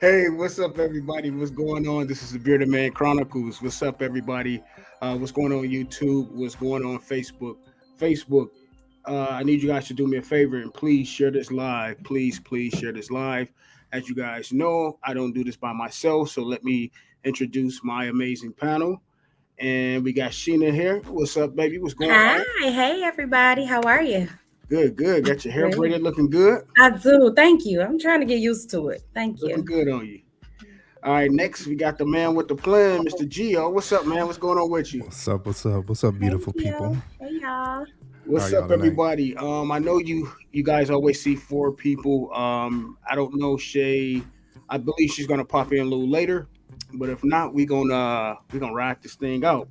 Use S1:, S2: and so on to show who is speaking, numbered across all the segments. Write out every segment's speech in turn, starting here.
S1: Hey, what's up, everybody? What's going on? This is the Bearded Man Chronicles. What's up, everybody? What's going on YouTube? What's going on Facebook? Facebook, I need you guys to do me a favor and please share this live. Please share this live. As you guys know, I don't do this by myself, so let me introduce my amazing panel. And we got Sheena here. What's up, baby? What's going
S2: Hi,
S1: on?
S2: hey everybody, how are you?
S1: Good, good. Got your hair
S2: Great.
S1: braided, looking good.
S2: I do. Thank you. I'm trying to get used to it. Thank
S1: Looking
S2: you.
S1: good on you. All right, next we got the man with the plan, Mr. Gio. What's up, man? What's going on with you?
S3: What's up? What's up? What's up,
S2: Hey,
S3: beautiful people?
S2: Gio. Hey, y'all.
S3: How are
S1: What's
S3: y'all
S1: up,
S3: tonight?
S1: everybody? I know you guys always see four people. I don't know Shay. I believe she's gonna pop in a little later, but if not, we gonna ride this thing out.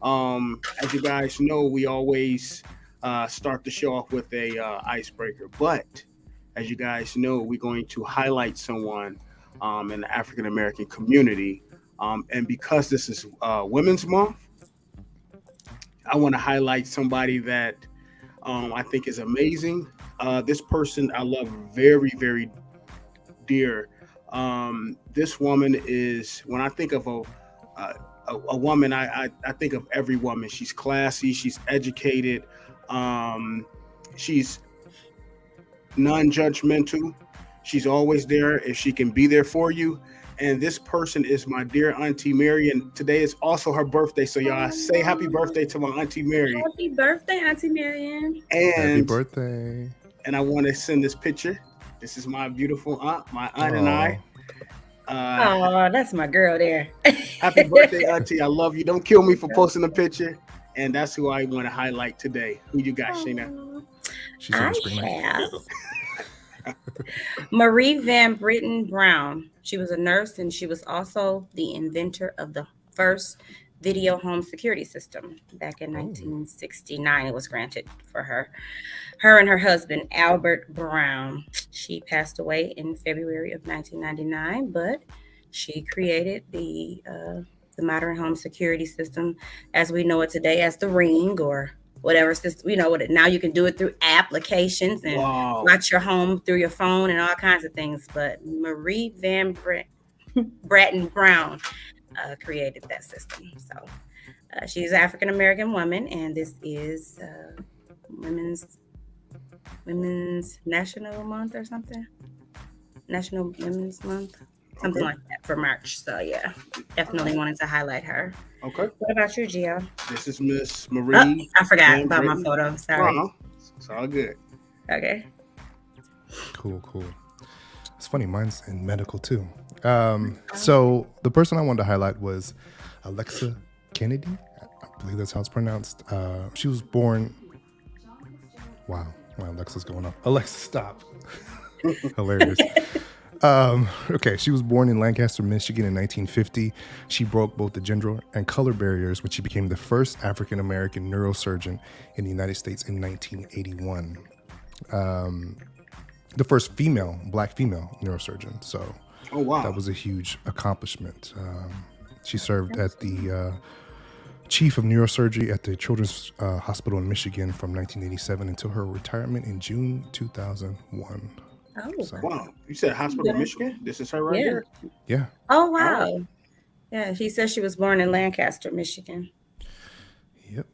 S1: As you guys know, we always start the show off with a icebreaker, but as you guys know, we're going to highlight someone in the African American community, and because this is Women's Month, I want to highlight somebody that I think is amazing. This person I love very dear. This woman is when I think of a woman, I think of every woman. She's classy, she's educated, um, she's non-judgmental. She's always there if she can be there for you. And this person is my dear Auntie Mary, and today is also her birthday. So y'all say happy
S2: Oh,
S1: birthday to my Auntie Mary.
S2: happy birthday, Auntie Marianne.
S3: Happy
S1: And
S3: birthday.
S1: and I want to send this picture. This is my beautiful aunt, my aunt and I.
S3: Oh,
S1: Uh,
S2: Oh, that's my girl there.
S1: Happy birthday, Auntie. I love you. Don't kill me for posting the picture. And that's who I want to highlight today. Who you got, Sheena?
S2: Oh,
S3: she's so
S2: I
S3: whispering like,
S2: have Marie Van Britten Brown. She was a nurse and she was also the inventor of the first video home security system back in
S3: oh,
S2: 1969. It was granted for her. Her and her husband, Albert Brown. She passed away in February of 1999, but she created the modern home security system as we know it today as the Ring or whatever system. What now you can do it through applications and
S1: Wow.
S2: watch your home through your phone and all kinds of things. But Marie Van Bratton Brown created that system. So she's an African American woman, and this is Women's National Month or something. National Women's Month, something
S1: Okay.
S2: like that for March. So yeah, definitely wanted to highlight her.
S1: Okay.
S2: What about you, Gio?
S1: This is Miss
S2: Oh,
S1: Marie
S2: I forgot
S1: Van
S2: about my
S1: Britten
S2: photo. Sorry.
S1: Brown. It's all good.
S2: Okay.
S3: cool, cool. It's funny, mine's in medical too. So the person I wanted to highlight was Alexa Kennedy. I believe that's how it's pronounced. She was born. Wow, my Alexa's going up. Alexa, stop. Hilarious. Okay, she was born in Lancaster, Michigan in 1950. She broke both the gender and color barriers when she became the first African American neurosurgeon in the United States in 1981. The first black female neurosurgeon. So
S1: Oh
S3: that
S1: wow.
S3: was a huge accomplishment. She served at the chief of neurosurgery at the Children's Hospital in Michigan from 1987 until her retirement in June 2001.
S2: Oh,
S3: So,
S1: Wow. You said Hospital
S2: yeah.
S1: Michigan? This is her right
S2: Yeah.
S1: here?
S3: yeah,
S2: Oh,
S1: All right.
S2: wow. Yeah, he says she was born in Lancaster, Michigan.
S3: yep.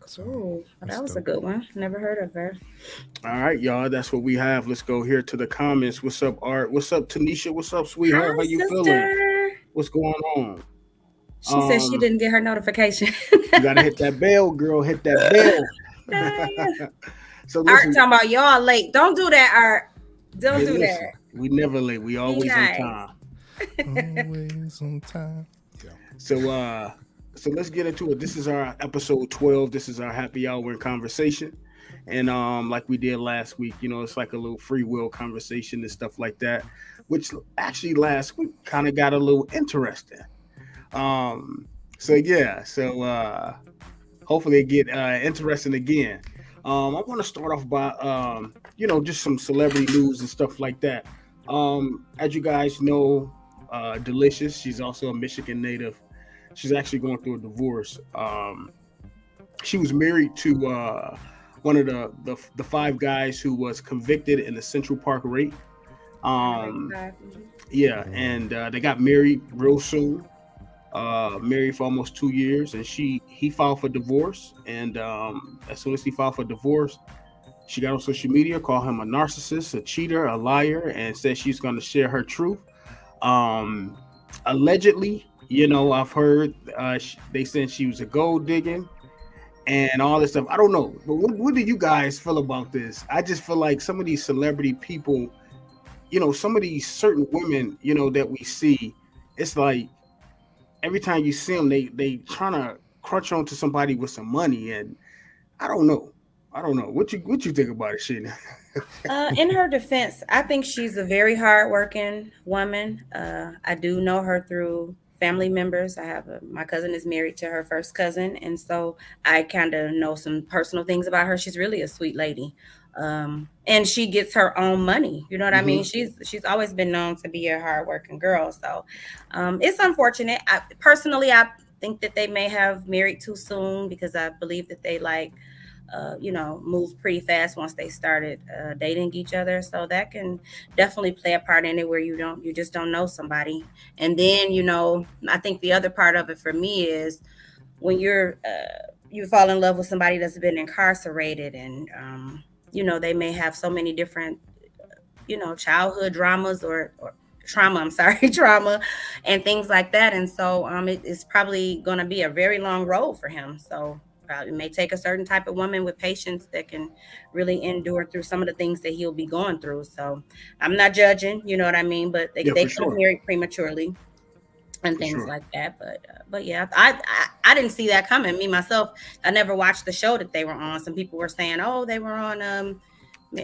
S3: So
S2: Cool. Well,
S3: that's
S2: that was a
S3: dope.
S2: good one. Never heard of her.
S1: All right, y'all. That's what we have. Let's go here to the comments. What's up, Art? What's up, Tanisha? What's up, sweetheart? How
S2: Hi,
S1: you feeling?
S2: sister.
S1: What's going on?
S2: She said she
S1: Um,
S2: didn't get her notification.
S1: you gotta hit that bell, girl. Hit that bell. So
S2: Art
S1: listen,
S2: talking about y'all late. Don't do that, Art. Don't
S1: hey,
S2: do that.
S1: listen. We never late. We
S2: Be
S1: always on
S2: nice.
S1: time.
S3: Always on time. Yeah.
S1: So so let's get into it. This is our episode 12. This is our happy hour in conversation. And like we did last week, it's like a little free will conversation and stuff like that, which actually last week kind of got a little interesting. Um so yeah, so hopefully it get interesting again. I want to start off by just some celebrity news and stuff like that. As you guys know, Delicious, she's also a Michigan native. She's actually going through a divorce. She was married to one of the five guys who was convicted in the Central Park rape. Um,
S2: 35.
S1: yeah, and they got married real soon. Married for almost 2 years, and he filed for divorce. And as soon as he filed for divorce, she got on social media, called him a narcissist, a cheater, a liar, and said she's going to share her truth. Um, Allegedly, I've heard they said she was a gold digging and all this stuff. I don't know, but what do you guys feel about this? I just feel like some of these celebrity people, some of these certain women, that we see, it's like every time you see them, they trying to crunch onto somebody with some money, and I don't know. I don't know what you think about it, Sheena.
S2: In her defense, I think she's a very hardworking woman. I do know her through family members. My cousin is married to her first cousin, and so I kind of know some personal things about her. She's really a sweet lady, and she gets her own money. You know what I mean?
S1: Hmm.
S2: She's always been known to be a hardworking girl. So it's unfortunate. Personally, I think that they may have married too soon because I believe that they moved pretty fast once they started dating each other. So that can definitely play a part in it where you just don't know somebody. And then, I think the other part of it for me is when you fall in love with somebody that's been incarcerated and, they may have so many different childhood dramas or trauma, I'm sorry, trauma and things like that. And so it's probably going to be a very long road for him. So probably may take a certain type of woman with patience that can really endure through some of the things that he'll be going through. So I'm not judging, you know what I mean? But
S1: Yeah,
S2: they
S1: for
S2: could have
S1: sure,
S2: married prematurely and
S1: for
S2: things
S1: sure.
S2: like that. But yeah, I didn't see that coming. Me myself, I never watched the show that they were on. Some people were saying, oh, they were on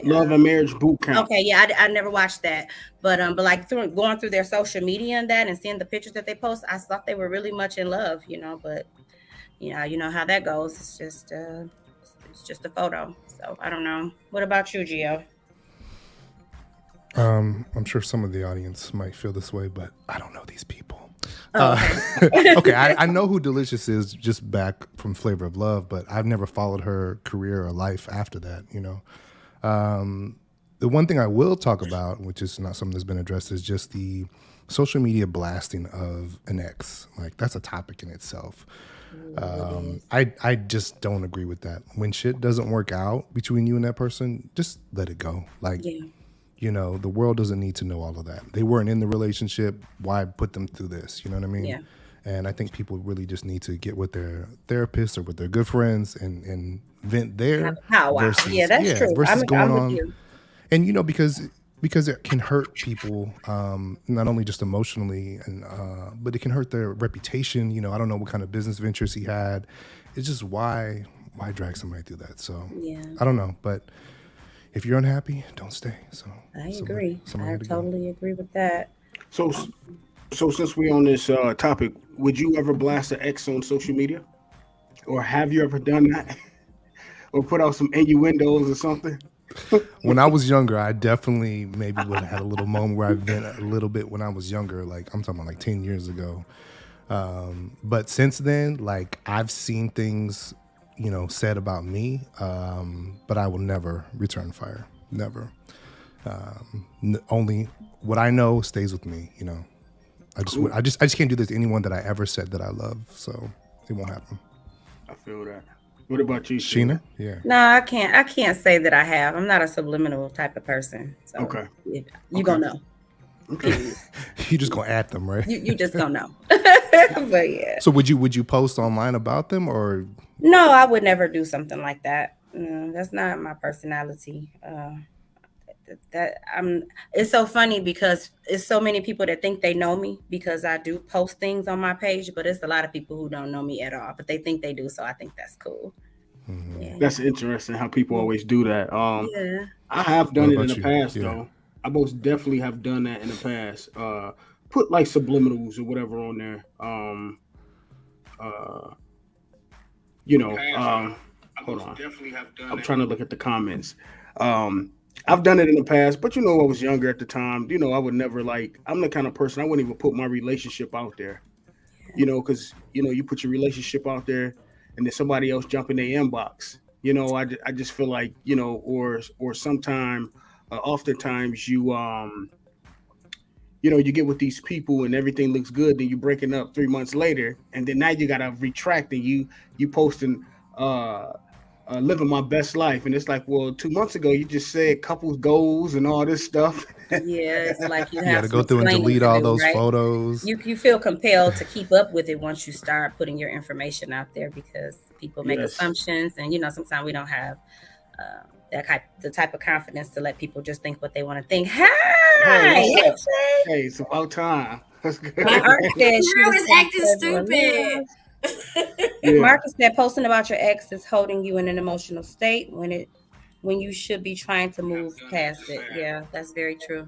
S1: Love and Marriage Boot Camp.
S2: okay, yeah, I never watched that, but like going through their social media and that, and seeing the pictures that they post, I thought they were really much in love, But you know how that goes. It's just a photo. So I don't know. What about you, Gio?
S3: I'm sure some of the audience might feel this way, but I don't know these people.
S2: Oh,
S3: Uh,
S2: okay.
S3: okay, I know who Delicious is just back from Flavor of Love, but I've never followed her career or life after that. The one thing I will talk about, which is not something that's been addressed, is just the social media blasting of an ex. Like that's a topic in itself.
S2: Ooh, it is.
S3: I just don't agree with that. When shit doesn't work out between you and that person, just let it go. Like,
S2: Yeah,
S3: the world doesn't need to know all of that. They weren't in the relationship. Why put them through this? You know what I mean?
S2: yeah.
S3: And I think people really just need to get with their therapist or with their good friends and vent
S2: Have
S3: there
S2: a powwow. Yeah, that's true.
S3: versus going
S2: I'm with
S3: on.
S2: you.
S3: And because it can hurt people, not only just emotionally and but it can hurt their reputation. I don't know what kind of business ventures he had. It's just why drag somebody through that. So
S2: Yeah,
S3: I don't know, but if you're unhappy, don't stay. So
S2: I
S3: somebody
S2: agree.
S3: somebody
S2: I
S3: had to go.
S2: totally agree with that.
S1: So, so since we on this topic, would you ever blast an ex on social media, or have you ever done that, or put out some innuendos or something?
S3: When I was younger, I definitely maybe would have had a little moment where I vent a little bit when I was younger. Like I'm talking about like 10 years ago. But since then, like I've seen things, said about me, but I will never return fire. Never. Only what I know stays with me.
S1: Cool.
S3: I just can't do this to anyone that I ever said that I love. So it won't happen.
S1: I feel that. What about you, Sheena?
S3: Sheena, yeah.
S2: No, I can't say that I have. I'm not a subliminal type of person. So
S1: Okay.
S2: you
S1: Okay.
S2: gonna know.
S1: Okay.
S2: Period.
S3: You just gonna add them, right?
S2: You just gonna know. But yeah.
S3: So would you post online about them or
S2: No, I would never do something like that. No, that's not my personality. That I'm. It's so funny because it's so many people that think they know me because I do post things on my page, but it's a lot of people who don't know me at all, but they think they do. So I think that's cool. Yeah,
S1: That's interesting how people
S2: yeah,
S1: always do that.
S2: yeah.
S1: I have
S3: what
S1: done it in
S3: about
S1: the
S3: you?
S1: past
S3: Yeah.
S1: though. I most definitely have done that in the past. Put like subliminals or whatever on there. Uh, hold on. I'm trying to look at the comments. Um, I've done it in the past, but I was younger at the time. I would never like. I'm the kind of person I wouldn't even put my relationship out there. Because you put your relationship out there, and then somebody else jump in their inbox. I just feel like or sometime, oftentimes you you get with these people and everything looks good, then you breaking up 3 months later, and then now you gotta retract and you posting uh living my best life, and it's like, well, 2 months ago you just said couples goals and all this stuff.
S2: Yeah, it's like you
S3: You got
S2: have
S3: to
S2: some
S3: go through and
S2: explaining
S3: delete
S2: to
S3: all
S2: do,
S3: those
S2: right?
S3: photos.
S2: You feel compelled to keep up with it once you start putting your information out there because people make
S1: Yes.
S2: assumptions, and sometimes we don't have the type of confidence to let people just think what they want to think.
S1: Hey,
S2: Hi,
S1: what's up?
S2: hey,
S1: Hey, it's about time. That's good.
S2: Mark said she
S4: Girl
S2: was
S4: is
S2: having
S4: acting
S2: pleasure in
S4: stupid.
S2: love.
S1: Yeah.
S2: Marcus said posting about your ex is holding you in an emotional state when you should be trying to move past it. Yeah, that's very true.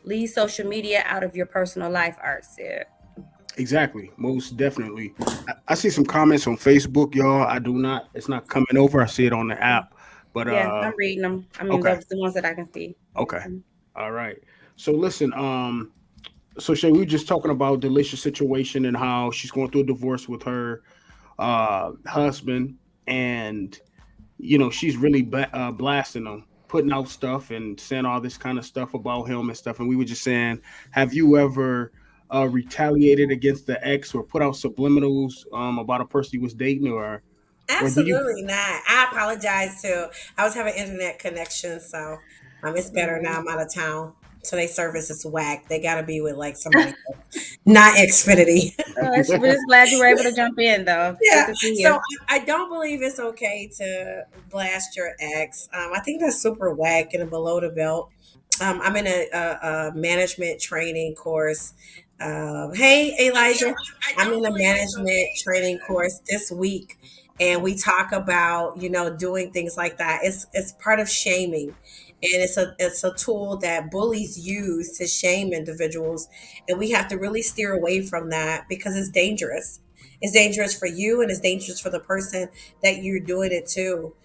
S2: Leave social media out of your personal life, Art said.
S1: Exactly, most definitely. I see some comments on Facebook, y'all. I do not. It's not coming over. I see it on the app, but
S2: Yeah, I'm reading them. I mean,
S1: okay,
S2: those the ones that I can see.
S1: okay,
S2: Mhm.
S1: all right. So listen, so Shay, we were just talking about Delicia's situation and how she's going through a divorce with her husband, and she's really blasting him, putting out stuff and saying all this kind of stuff about him and stuff. And we were just saying, have you ever retaliated against the ex or put out subliminals about a person you was dating, or do you?
S4: Absolutely not. I apologize too. I was having internet connection, so it's better
S2: Yeah.
S4: now. I'm out of town, so they service is whack. They got to be with like somebody else, not Xfinity.
S2: We're just glad you were able to jump in, though. Good
S4: Yeah.
S2: to see
S4: So
S2: you.
S4: I don't believe it's okay to blast your ex. I think that's super whack and below the belt. I'm in a management training course. Hey, Elijah, I'm in a management training course this week, and we talk about doing things like that. It's part of shaming, and it's a tool that bullies use to shame individuals, and we have to really steer away from that because it's dangerous. It's dangerous for you, and it's dangerous for the person that you're doing it to.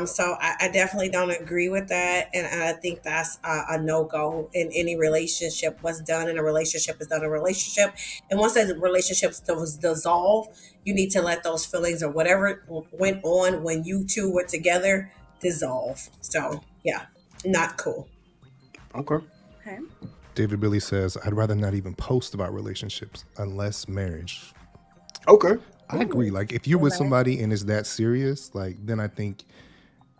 S4: So I definitely don't agree with that, and I think that's a no go in any relationship. What's done in a relationship is done in a relationship, and once that relationship was dissolved, you need to let those feelings or whatever went on when you two were together dissolve. So yeah, not cool.
S1: Okay,
S2: Okay.
S3: David Billy says, I'd rather not even post about relationships unless marriage.
S1: okay,
S3: I agree.
S2: Ooh,
S3: Like, if you're with
S2: relax.
S3: somebody and it's that serious, like, then I think,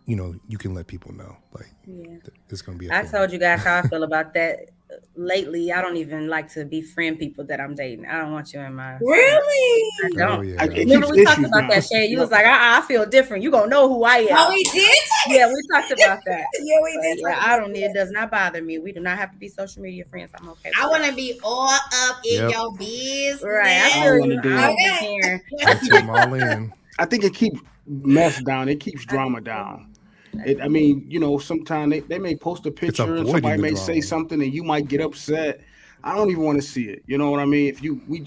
S3: you can let people know. Like,
S2: Yeah.
S3: it's going to be a
S2: I
S3: thing.
S2: told you guys how I feel about that. Lately, I don't even like to befriend people that I'm dating. I don't want you in my friend. I
S4: Really?
S3: Oh,
S2: don't.
S3: yeah.
S1: it
S2: Remember
S1: keeps
S2: we talked
S1: issues
S2: about
S1: now.
S2: that, Shay? You
S1: Yep.
S2: was like, I feel different. You gonna know who I
S4: Oh,
S2: am.
S4: we did.
S2: Yeah, we talked about that.
S4: Yeah, we
S2: But
S4: did
S2: yeah,
S4: talk
S2: I
S4: about
S2: don't need. It
S4: that.
S2: does not bother me. We do not have to be social media friends. I'm okay
S4: I
S2: with
S4: want
S2: that.
S4: to be all up in
S3: Yep.
S4: your business.
S2: Right. I
S1: I
S2: feel
S1: want to
S2: you. I
S1: do.
S2: don't be
S4: Okay.
S2: caring.
S3: I take them all in.
S1: I think it keeps mess down. It keeps
S2: I do
S1: drama
S2: too.
S1: down.
S2: I
S1: It,
S2: do
S1: I
S2: too.
S1: mean, sometimes they may post a
S3: It's
S1: picture and
S3: avoiding
S1: somebody
S3: the
S1: may say
S3: drama.
S1: something and you might get upset. I don't even want to see it. You know what I mean? If you, we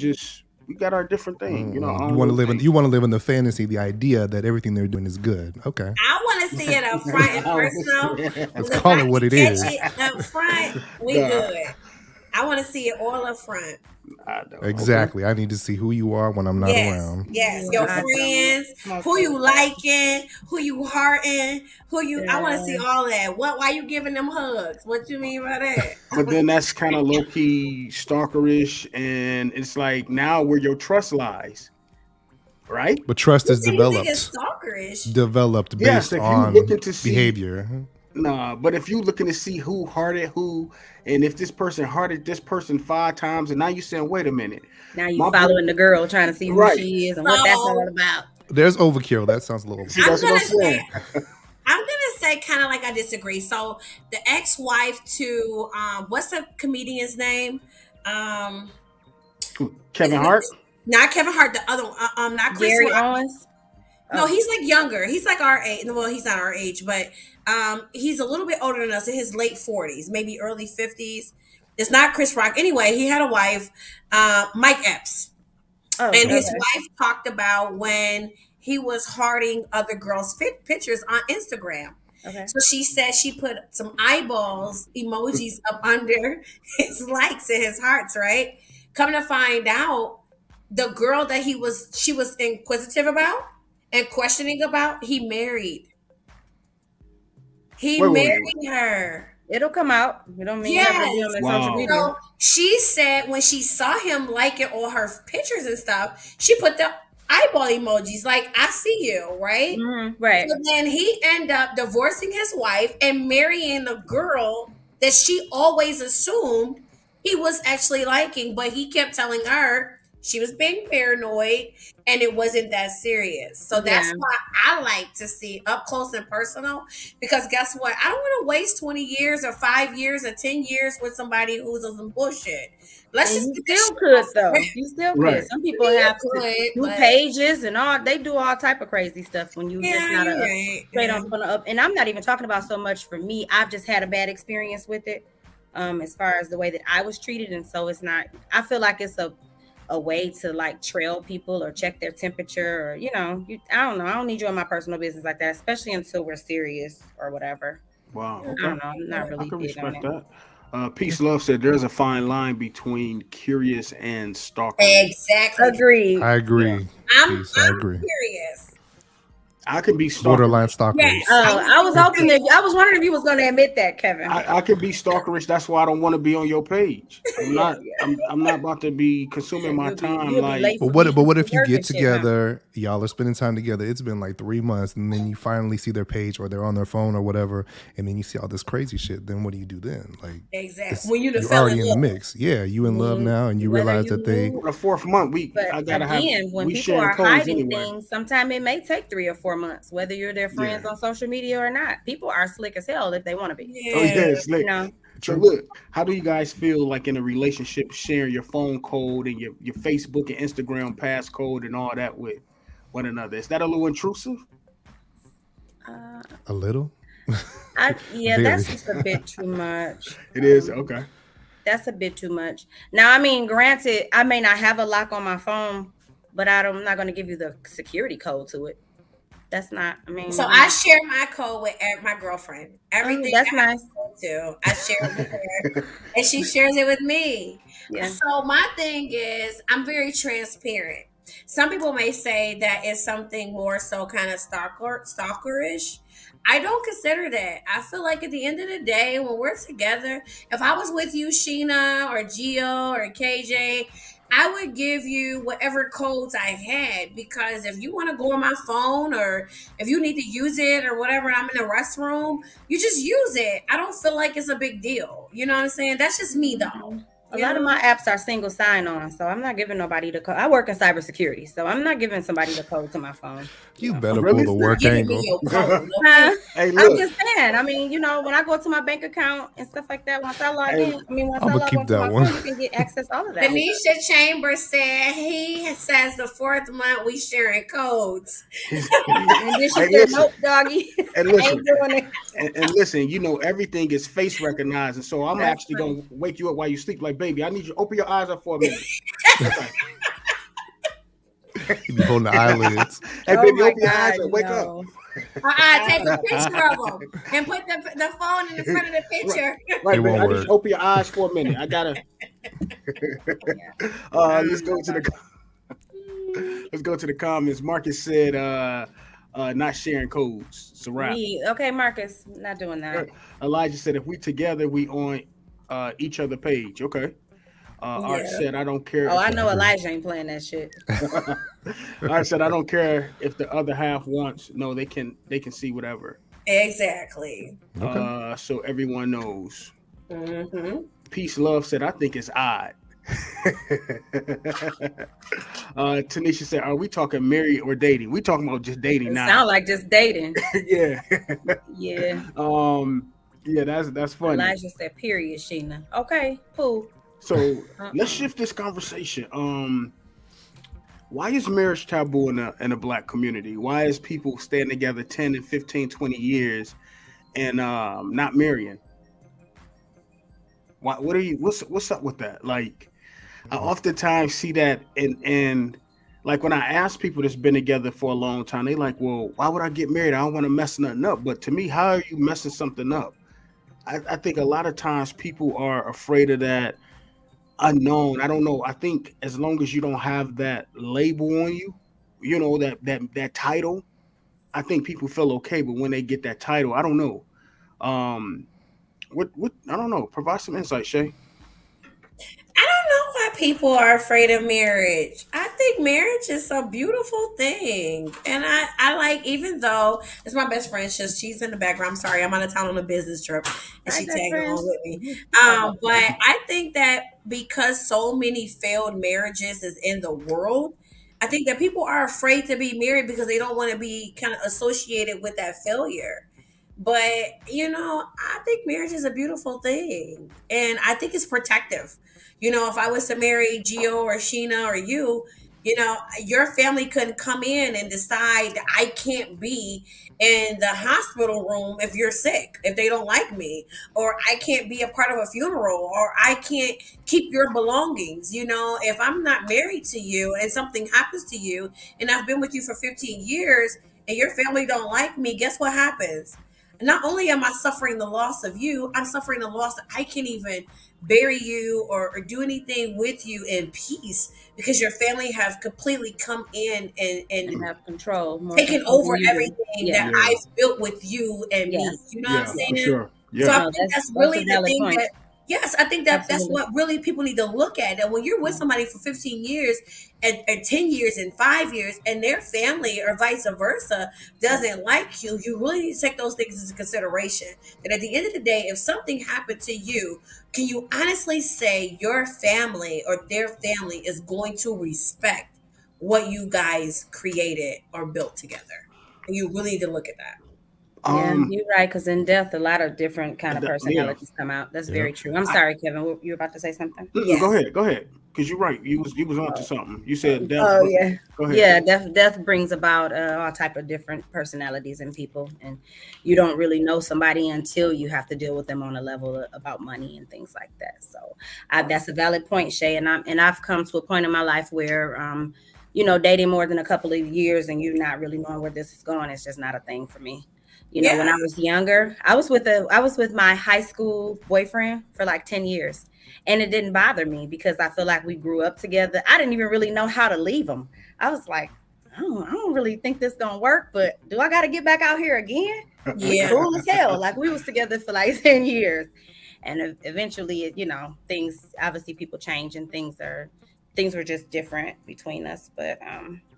S1: got our different thing,
S3: Mm-mm.
S1: our own little thing.
S3: You want to live in the fantasy, the idea that everything they're doing is good. Okay.
S4: I want to see it up front and personal.
S3: Let's
S4: If I
S3: call it what
S4: can
S3: it
S4: catch
S3: is.
S4: it up front, we
S1: Duh.
S4: good. I want to see it all up front.
S1: I don't. Okay.
S3: Exactly. I need to see who you are when I'm not
S4: Yes,
S3: around.
S4: yes.
S2: Yeah,
S4: Your
S2: I don't.
S4: friends,
S2: I'm
S4: who
S2: okay
S4: you
S2: with that.
S4: liking, who you hearting, who you. I want to see
S2: Yeah.
S4: all that. What? Why you giving them hugs? What you mean by
S1: But
S4: that?
S1: then that's kind of low key stalkerish, and it's like now where your trust lies, right?
S3: But trust
S4: You
S3: is
S4: say you think it's
S3: developed.
S4: stalkerish?
S3: Developed
S1: Yes,
S3: based
S1: if you
S3: on
S1: looking to see,
S3: behavior.
S1: nah, but if you looking to see who hearted who, and if this person hearted this person 5 times, and now you saying, wait a minute,
S2: Now you
S1: my
S2: following the girl, trying to see who
S1: right?
S2: she is and what that's all
S4: So
S2: about.
S3: There's overkill. That sounds a little
S1: See,
S4: I'm
S3: overkill.
S1: that's what I'm
S4: gonna say.
S1: saying.
S4: I'm gonna say kind of like I disagree. So the ex-wife to what's the comedian's name? Um,
S1: Kevin
S4: it's
S1: Hart.
S4: not Kevin Hart. The other one, not Chris
S2: Gary
S4: Rock.
S2: Owens.
S4: No,
S2: Oh,
S4: he's like younger. He's like our age. Well, he's not our age, but he's a little bit older than us, in his late 40s, maybe early 50s. It's not Chris Rock. Anyway, he had a wife, Mike Epps,
S2: oh,
S4: and his
S2: okay,
S4: wife talked about when he was hearting other girls' pictures on Instagram.
S2: okay.
S4: So she said she put some eyeballs emojis up under his likes and his hearts, right? Coming to find out, the girl that she was inquisitive about and questioning about, he married. He
S1: Wait, wait, wait, wait.
S4: married her.
S2: It'll come out. You don't mean have to be on
S4: Yes.
S2: their social
S1: Wow.
S2: media.
S4: So she said when she saw him liking all her pictures and stuff, she put the eyeball emojis, like I see you, right?
S2: Right.
S4: So then he ended up divorcing his wife and marrying the girl that she always assumed he was actually liking, but he kept telling her she was being paranoid and it wasn't that serious. So that's
S2: Yeah.
S4: why I like to see up close and personal, because guess what? I don't want to waste 20 years or 5 years or 10 years with somebody who's on some bullshit. Let's
S2: And
S4: just
S2: you
S4: get this
S2: still
S4: shit
S2: could
S4: over.
S2: though. You still could.
S1: Right.
S2: Some
S4: I
S2: people
S4: mean, you
S2: have to
S4: could,
S2: do
S4: but
S2: pages and all. They do all type of crazy stuff when you just
S4: yeah,
S2: not
S4: you're
S2: a
S4: right.
S2: straight
S4: Yeah.
S2: up on the up. And I'm not even talking about so much for me. I've just had a bad experience with it, as far as the way that I was treated, and so it's not. I feel like it's a way to like trail people or check their temperature, or I don't know. I don't need you in my personal business like that, especially until we're serious or whatever.
S1: Wow.
S2: I
S1: Okay.
S2: don't know. I'm not
S1: I
S2: really
S1: can
S2: big on
S1: respect
S2: it.
S1: that. Peace Love said there's a fine line between curious and stalkerish.
S4: Exactly.
S2: Agreed.
S3: I
S2: Yeah.
S3: agree.
S4: I'm
S3: Peace. I agree.
S4: curious.
S1: I can be
S3: Borderline
S1: stalkerish.
S3: stalkerish.
S4: Yes, I was
S2: I was
S4: gonna
S2: hoping that
S4: say.
S2: I was wondering if you was going to admit that, Kevin.
S1: I can be stalkerish. That's why I don't want to be on your page. I'm
S2: Yeah,
S1: not.
S2: yeah.
S1: I'm not about to be consuming my time.
S2: You'll be
S1: Like,
S2: late for meetings
S3: But what
S2: for
S3: if you
S2: work
S3: get
S2: and shit, huh?
S3: together, y'all are spending time together, it's been like 3 months, and then you finally see their page or they're on their phone or whatever, and then you see all this crazy shit, then what do you do then? Like
S4: Exactly.
S3: it's
S4: When you done
S3: you're
S4: fell in
S3: already in the
S4: love.
S3: mix. Yeah, you
S2: I
S3: in love
S2: mean,
S3: now and you
S2: whether
S3: realize
S2: you
S3: that they
S2: knew,
S1: the fourth month,
S2: but
S1: I gotta have.
S2: again, when
S1: We
S2: people
S1: sharing
S2: are
S1: codes
S2: hiding
S1: anyway.
S2: things, sometimes it may take 3 or 4 months, whether you're their
S1: Yeah.
S2: friends on social media or not. People are slick as hell if they want to be.
S1: Oh
S4: Yeah.
S1: yeah, it's
S2: You
S1: lit.
S2: know,
S1: So
S3: true.
S1: look, how do you guys feel like in a relationship sharing your phone code and your Facebook and Instagram passcode and all that with one another? Is that a little intrusive?
S2: uh,
S3: A little?
S2: yeah,
S3: Very.
S2: that's just a bit too much.
S1: It is okay.
S2: That's a bit too much. Now, I mean, granted, I may not have a lock on my phone, but I'm not going to give you the security code to it. That's not. I
S4: So
S2: mean,
S4: I share my code with my girlfriend.
S2: oh,
S4: Everything
S2: that's
S4: I have
S2: nice.
S4: to go to, I share it with her, and she shares it with me.
S2: Yeah.
S4: So my thing is, I'm very transparent. Some people may say that is something more so kind of stalkerish. I don't consider that. I feel like at the end of the day, when we're together, if I was with you, Sheena or Gio or KJ, I would give you whatever codes I had, because if you want to go on my phone or if you need to use it or whatever, I'm in the restroom, you just use it. I don't feel like it's a big deal. You know what I'm saying? That's just me though.
S2: A
S4: You
S2: lot of
S4: know?
S2: my apps are single sign on, so I'm not giving nobody the code. I work in cybersecurity, so I'm not giving somebody the code to my phone.
S3: You
S2: No.
S3: better pull
S1: Really?
S3: the
S4: You're
S3: work
S4: giving me
S3: angle.
S4: your code, okay?
S2: Huh?
S1: Hey,
S2: I'm
S1: look.
S2: just saying. I mean, when I go to my bank account and stuff like that, once I log
S1: Hey,
S2: in, once
S3: I'm
S2: I
S3: gonna
S2: log
S3: keep
S2: onto
S3: that
S2: my
S3: one.
S2: phone, you can get access to all of that stuff.
S4: Denisha Chambers said he says the fourth month we sharing codes.
S2: And then she
S1: hey,
S2: said,
S1: listen.
S2: "Nope, doggy,
S1: And
S2: I ain't
S1: listen.
S2: doing it."
S1: And listen. Everything is face recognizing. So I'm
S2: That's
S1: actually
S2: true.
S1: gonna wake you up while you sleep. Like, baby, I need you to open your eyes up for a minute. Okay.
S3: You be holding the eyelids.
S1: Hey,
S2: Oh
S1: baby,
S2: my
S1: open your eyes
S2: God,
S1: up. Wake up.
S2: no.
S4: Take a picture of them and put the phone in the front of the
S1: Right,
S4: picture.
S3: It
S1: right, baby.
S3: won't
S1: I need you
S3: work.
S1: to open your eyes for a minute. I gotta.
S2: Yeah, I
S1: Let's
S2: don't
S1: go
S2: know
S1: to
S2: about
S1: the
S2: that.
S1: let's go to the comments. Marcus said, not sharing codes. It's a wrap.
S2: Me, okay, Marcus, not doing that.
S1: Elijah said, if we together, we on each other page. Okay. Art
S4: Yeah.
S1: said, I don't care
S2: Oh,
S1: if
S2: I
S1: the
S3: I
S2: know
S3: agree.
S2: Elijah ain't playing that shit.
S1: Art said, I don't care if the other half wants. No, they can see whatever.
S4: Exactly.
S3: Okay.
S1: So everyone knows.
S4: Hmm.
S1: Peace Love said, I think it's odd. Tanisha said, are we talking married or dating? We talking about just dating
S2: It
S1: now.
S2: sound like just dating.
S1: Yeah.
S2: Yeah.
S1: Yeah, that's funny.
S2: Elijah said, period, Sheena. Okay, cool.
S1: So let's
S2: Uh-uh.
S1: shift this conversation. Why is marriage taboo in a black community? Why is people staying together 10 and 15, 20 years and not marrying? What's up with that? Like I oftentimes see that and like when I ask people that's been together for a long time, they like, well, why would I get married? I don't want to mess nothing up. But to me, how are you messing something up? I think a lot of times people are afraid of that unknown. I don't know. I think as long as you don't have that label on you, that title, I think people feel okay. But when they get that title, I don't know. Um, What I don't know. Provide some insight, Shay.
S4: I don't know why people are afraid of marriage. I think marriage is a beautiful thing. And I like, even though it's my best friend, she's in the background. I'm sorry, I'm out of town on a business trip and
S2: Hi,
S4: she
S2: best
S4: tagged
S2: friend.
S4: along with me.
S2: Oh,
S4: But
S2: okay.
S4: I think that because so many failed marriages is in the world, I think that people are afraid to be married because they don't want to be kind of associated with that failure. But I think marriage is a beautiful thing, and I think it's protective. If I was to marry Gio or Sheena or your family couldn't come in and decide that I can't be in the hospital room if you're sick, if they don't like me, or I can't be a part of a funeral, or I can't keep your belongings. If I'm not married to you and something happens to you, and I've been with you for 15 years and your family don't like me, guess what happens? Not only am I suffering the loss of you, I'm suffering the loss that I can't even bury you or do anything with you in peace because your family have completely come in and
S2: And have control, more
S4: taken
S2: control
S4: over
S2: than you do.
S4: everything that
S2: Yeah.
S1: Yeah,
S4: I've built with you and
S2: Yeah.
S4: me. You know what I'm
S1: yeah, for
S4: saying?
S1: sure.
S4: So I
S1: Yeah.
S2: No,
S4: think that's
S2: that's a
S4: really the
S2: valid
S4: thing
S2: point.
S4: that, yes, I think that that's
S2: Absolutely.
S4: what really people need to look at. And when you're with
S2: Yeah.
S4: somebody for 15 years and 10 years and 5 years and their family or vice versa doesn't like you, you really need to take those things into consideration. That at the end of the day, if something happened to you, can you honestly say your family or their family is going to respect what you guys created or built together? And you really need to look at that.
S2: Yeah,
S1: Um,
S2: you're right. Because in death, a lot of different kind of
S1: yeah.
S2: personalities come out. That's
S3: Yep.
S2: very true. I'm
S1: I,
S2: sorry, Kevin. You were about to say something?
S4: Yeah.
S1: go ahead, go ahead. Because you're right. You was onto something. You said death.
S2: Oh yeah,
S1: Go ahead.
S2: yeah. Death brings about all type of different personalities in people, and you don't really know somebody until you have to deal with them on a level about money and things like that. So, that's a valid point, Shay. And I've come to a point in my life where, dating more than a couple of years and you're not really knowing where this is going, it's just not a thing for me. When
S4: Yeah.
S2: I was younger, I was with my high school boyfriend for like 10 years, and it didn't bother me because I feel like we grew up together. I didn't even really know how to leave him. I was like, I don't really think this gonna work, but do I got to get back out here again? We
S4: Yeah.
S2: cool as hell. Like we was together for like 10 years, and eventually, things obviously people change and things were just different between us. But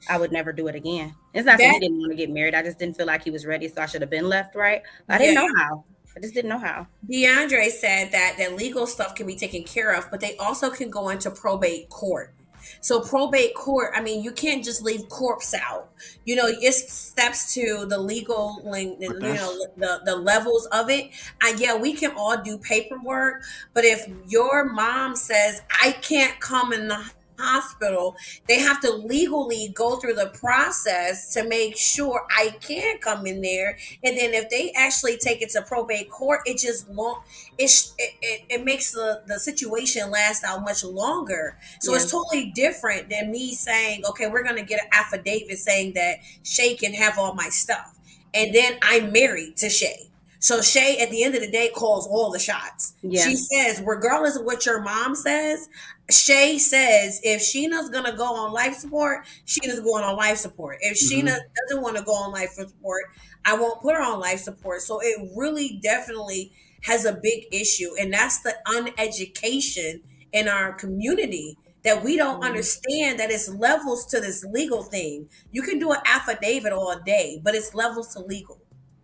S2: I would never do it again. It's not that he
S4: That
S2: didn't want to get married. I just didn't feel like he was ready, so I should have been left. Right? I didn't
S4: yeah.
S2: know how. I just didn't know how.
S4: DeAndre said that legal stuff can be taken care of, but they also can go into probate court. So probate court, I mean, you can't just leave corpse out. It's steps to the legal,
S1: But that's
S4: the levels of it. And yeah, we can all do paperwork, but if your mom says I can't come in the hospital, they have to legally go through the process to make sure I can come in there. And then if they actually take it to probate court, it just long it makes the situation last out much longer. So
S2: Yeah.
S4: it's totally different than me saying, okay, we're gonna get an affidavit saying that Shay can have all my stuff. And then I'm married to Shay. So Shay at the end of the day calls all the shots.
S2: Yeah.
S4: She says, regardless of what your mom says, Shay says if Sheena's gonna go on life support, Sheena's going on life support. If Sheena
S1: hmm
S4: doesn't want to go on life support, I won't put her on life support. So it really definitely has a big issue. And that's the uneducation in our community that we don't
S2: Mhm.
S4: understand that it's levels to this legal thing. You can do an affidavit all day, but it's levels to legal.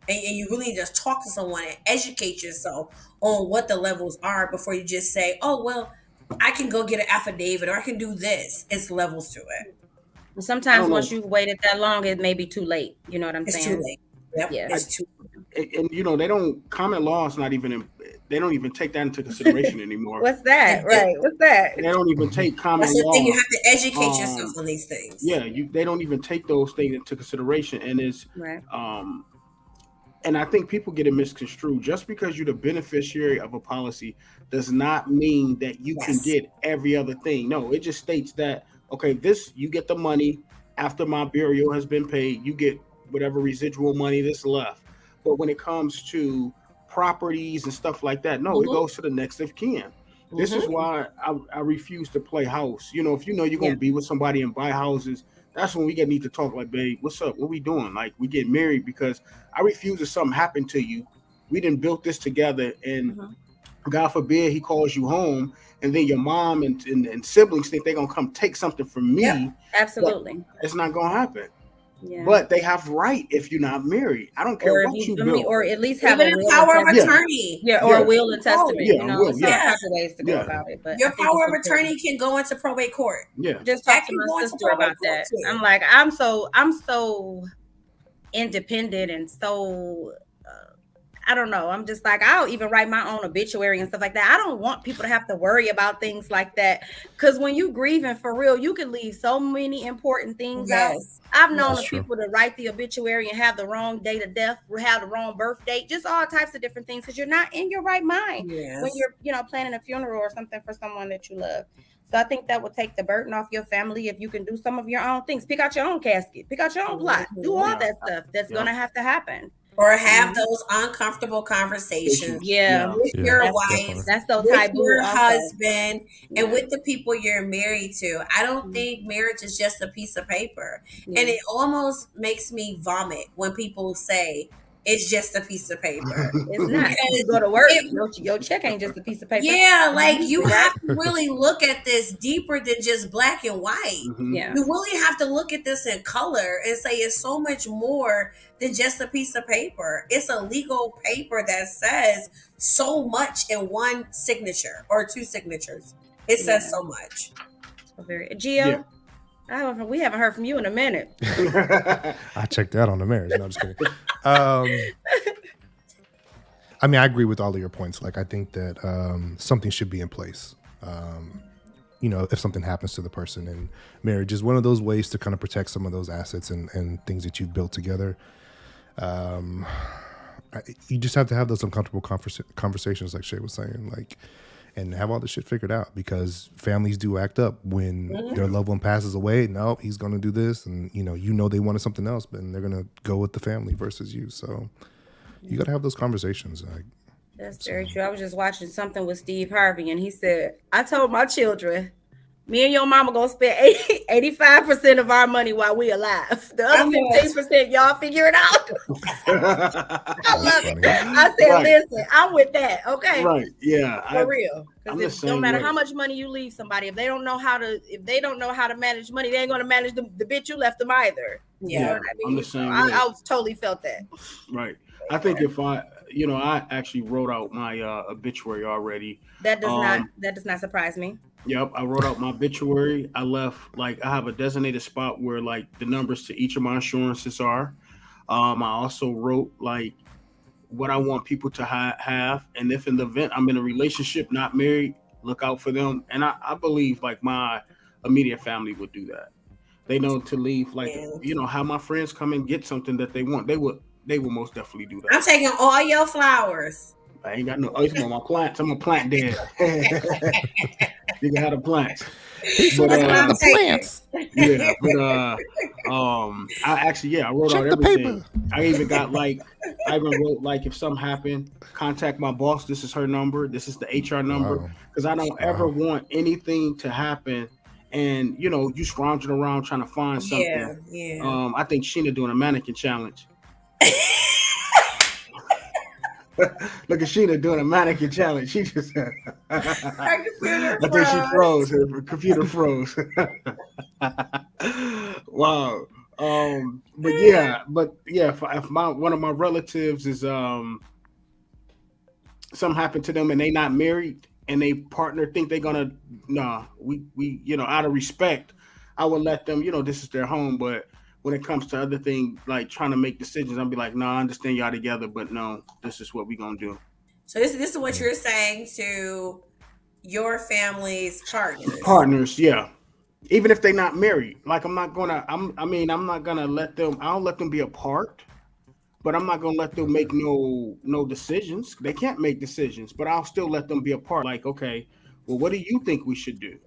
S4: And you really need to talk to someone and educate yourself on what the levels are before you just say, oh, well, I can go get an affidavit or I can do this. It's levels to it.
S2: And
S1: I
S2: sometimes
S1: don't know.
S2: once you've waited that long, it may be too late. You know what I'm
S4: It's too
S2: saying?
S4: late. Yep,
S2: Yeah.
S1: I,
S4: it's too.
S1: and they don't common law is not even they don't even take that into consideration anymore.
S2: What's that?
S4: It,
S2: Right. What's that?
S1: They don't even
S3: Hmm.
S1: take
S4: that's
S1: common
S4: the thing. You
S1: law.
S4: have to educate yourself
S1: Um,
S4: on these things.
S1: yeah, they don't even take those things into consideration, and it's
S2: Right.
S1: um, and I think people get it misconstrued. Just because you're the beneficiary of a policy does not mean that you can
S4: Yes.
S1: get every other thing. No, it just states that okay, this you get the money after my burial has been paid. You get whatever residual money that's left. But when it comes to properties and stuff like that, no, it
S4: Mm-hmm.
S1: goes to the next of kin. This is
S4: Mm-hmm.
S1: why I refuse to play house. If you know you're
S2: Yeah.
S1: gonna be with somebody and buy houses, that's when we get need to talk like, babe, what's up? What we doing? Like we get married because I refuse if something happened to you. We didn't built this together, and
S2: Mhm.
S1: God forbid he calls you home, and then your mom and siblings think they're gonna come take something from
S4: Yep.
S1: me. But
S2: Absolutely.
S1: it's not gonna happen.
S2: Yeah.
S1: But they have right if you're not married. I don't care
S2: Or if
S1: what
S2: you,
S1: you
S2: I mean,
S1: built.
S2: or at least have
S4: Even
S2: a
S4: in
S2: will and
S4: power of
S1: Yeah,
S2: testament.
S4: attorney.
S2: Yeah, or a
S1: yeah,
S2: will and
S4: Oh,
S2: testament.
S1: yeah,
S2: You know,
S1: will,
S2: there's all
S1: yeah,
S4: yeah.
S2: types of ways to go
S1: yeah,
S2: about it, but
S4: Your
S2: I think it's
S4: power of
S2: important.
S4: attorney can go into probate court.
S1: yeah.
S2: Just
S4: That
S2: talk to
S4: can
S2: my
S4: go into
S2: sister
S4: probate
S2: about
S4: court
S2: that.
S4: too.
S2: I'm like, I'm so independent and so I don't know. I'm just like, I'll even write my own obituary and stuff like that. I don't want people to have to worry about things like that. Because when you grieving for real, you can leave so many important things out.
S4: Yes.
S2: I've known
S3: That's
S2: of
S3: true.
S2: people to write the obituary and have the wrong date of death, have the wrong birth date, just all types of different things because you're not in your right mind when
S4: Yes.
S2: you're, planning a funeral or something for someone that you love. So I think that would take the burden off your family if you can do some of your own things. Pick out your own casket, pick out your own plot, do all
S4: Mhm.
S1: Yeah,
S2: that stuff that's
S1: yeah.
S2: gonna have to happen.
S4: Or
S2: You
S4: have
S2: know?
S4: those uncomfortable conversations
S1: Patience.
S2: Yeah,
S1: Yeah,
S4: with
S3: Yeah,
S4: your
S2: that's
S4: wife,
S3: definitely.
S2: that's so
S4: with
S2: taboo
S4: your
S2: also.
S4: husband, and
S2: Yeah.
S4: with the people you're married to. I don't
S2: Mhm.
S4: think marriage is just a piece of paper. And
S2: Yeah.
S4: it almost makes me vomit when people say it's just a piece of paper.
S2: It's not. You
S4: Because
S2: go to work,
S4: it
S2: your check ain't just a piece of paper.
S4: yeah, like you
S2: Usually,
S4: have
S2: right?
S4: to really look at this deeper than just black and white.
S1: hmm
S2: Yeah.
S4: You really have to look at this in color and say it's so much more than just a piece of paper. It's a legal paper that says so much in one signature or two signatures. It says
S2: Yeah.
S4: so much.
S2: So very
S1: yeah.
S2: Gio, we haven't heard from you in a minute.
S3: I checked out on the marriage. No, I'm just kidding. Um, I mean, I agree with all of your points. Like, I think that something should be in place. If something happens to the person, and marriage is one of those ways to kind of protect some of those assets and things that you've built together. You just have to have those uncomfortable conversations, like Shay was saying, like, and have all this shit figured out, because families do act up when their loved one passes away. No, he's going to do this, and they wanted something else, but they're going to go with the family versus you. So you got to have those conversations. Like,
S2: That's very true. I was just watching something with Steve Harvey, and he said, I told my children, me and your mama gonna spend 85% of our money while we alive. The
S4: I
S2: other
S4: know.
S2: 15%, y'all figure it out. I
S3: that's
S2: love
S3: funny.
S2: it. I said,
S1: Right.
S2: listen, I'm with that. Okay.
S1: Right. Yeah.
S2: For real.
S1: I'm
S2: Because
S1: the
S2: no
S1: same
S2: matter
S1: way.
S2: how much money you leave somebody, if they don't know how to manage money, they ain't gonna manage the bitch you left them either. You know
S4: Yeah.
S2: what I
S1: I'm
S2: mean?
S1: the
S2: So
S1: same
S2: I
S1: way.
S2: totally felt that.
S1: Right. I think if I actually wrote out my obituary already.
S2: That does
S1: Um,
S2: not surprise me.
S1: Yep, I wrote out my obituary. I left I have a designated spot where like the numbers to each of my insurances are. I also wrote like what I want people to have, and if in the event I'm in a relationship, not married, look out for them. And I believe like my immediate family would do that. They know to leave like
S4: Yeah.
S1: have my friends come and get something that they want. They would most definitely do
S4: I'm
S1: that.
S4: taking all your flowers.
S1: I ain't got no. Oh, it's on my plants. I'm a plant dad. You can have the plants.
S3: He's
S1: But
S3: selecting
S4: I'm
S3: the
S4: taking.
S3: plants.
S1: yeah, but I actually I wrote
S3: Check
S1: out
S3: the
S1: everything.
S3: paper.
S1: I even got like I even wrote like if something happened, contact my boss. This is her number. This is the HR number
S3: Wow.
S1: because I don't ever
S3: Wow.
S1: want anything to happen. And you scrounging around trying to find something.
S4: Yeah, yeah.
S1: I think Sheena doing a mannequin challenge. Look at Sheena doing a mannequin challenge. She just
S4: Our computer
S1: I think she
S4: froze.
S1: froze. Her computer froze. Wow. But yeah, if my one of my relatives is something happened to them and they not married and they partner think they're gonna we out of respect, I would let them, this is their home. But when it comes to other things like trying to make decisions, I'll be like, no, I understand y'all together, but no, this is what we gonna do.
S4: So this is what you're saying to your family's partners.
S1: Partners, yeah. Even if they're not married, like I'm not gonna let them. I'll let them be apart, but I'm not gonna let them make no decisions. They can't make decisions, but I'll still let them be apart. Like, okay, well, what do you think we should do?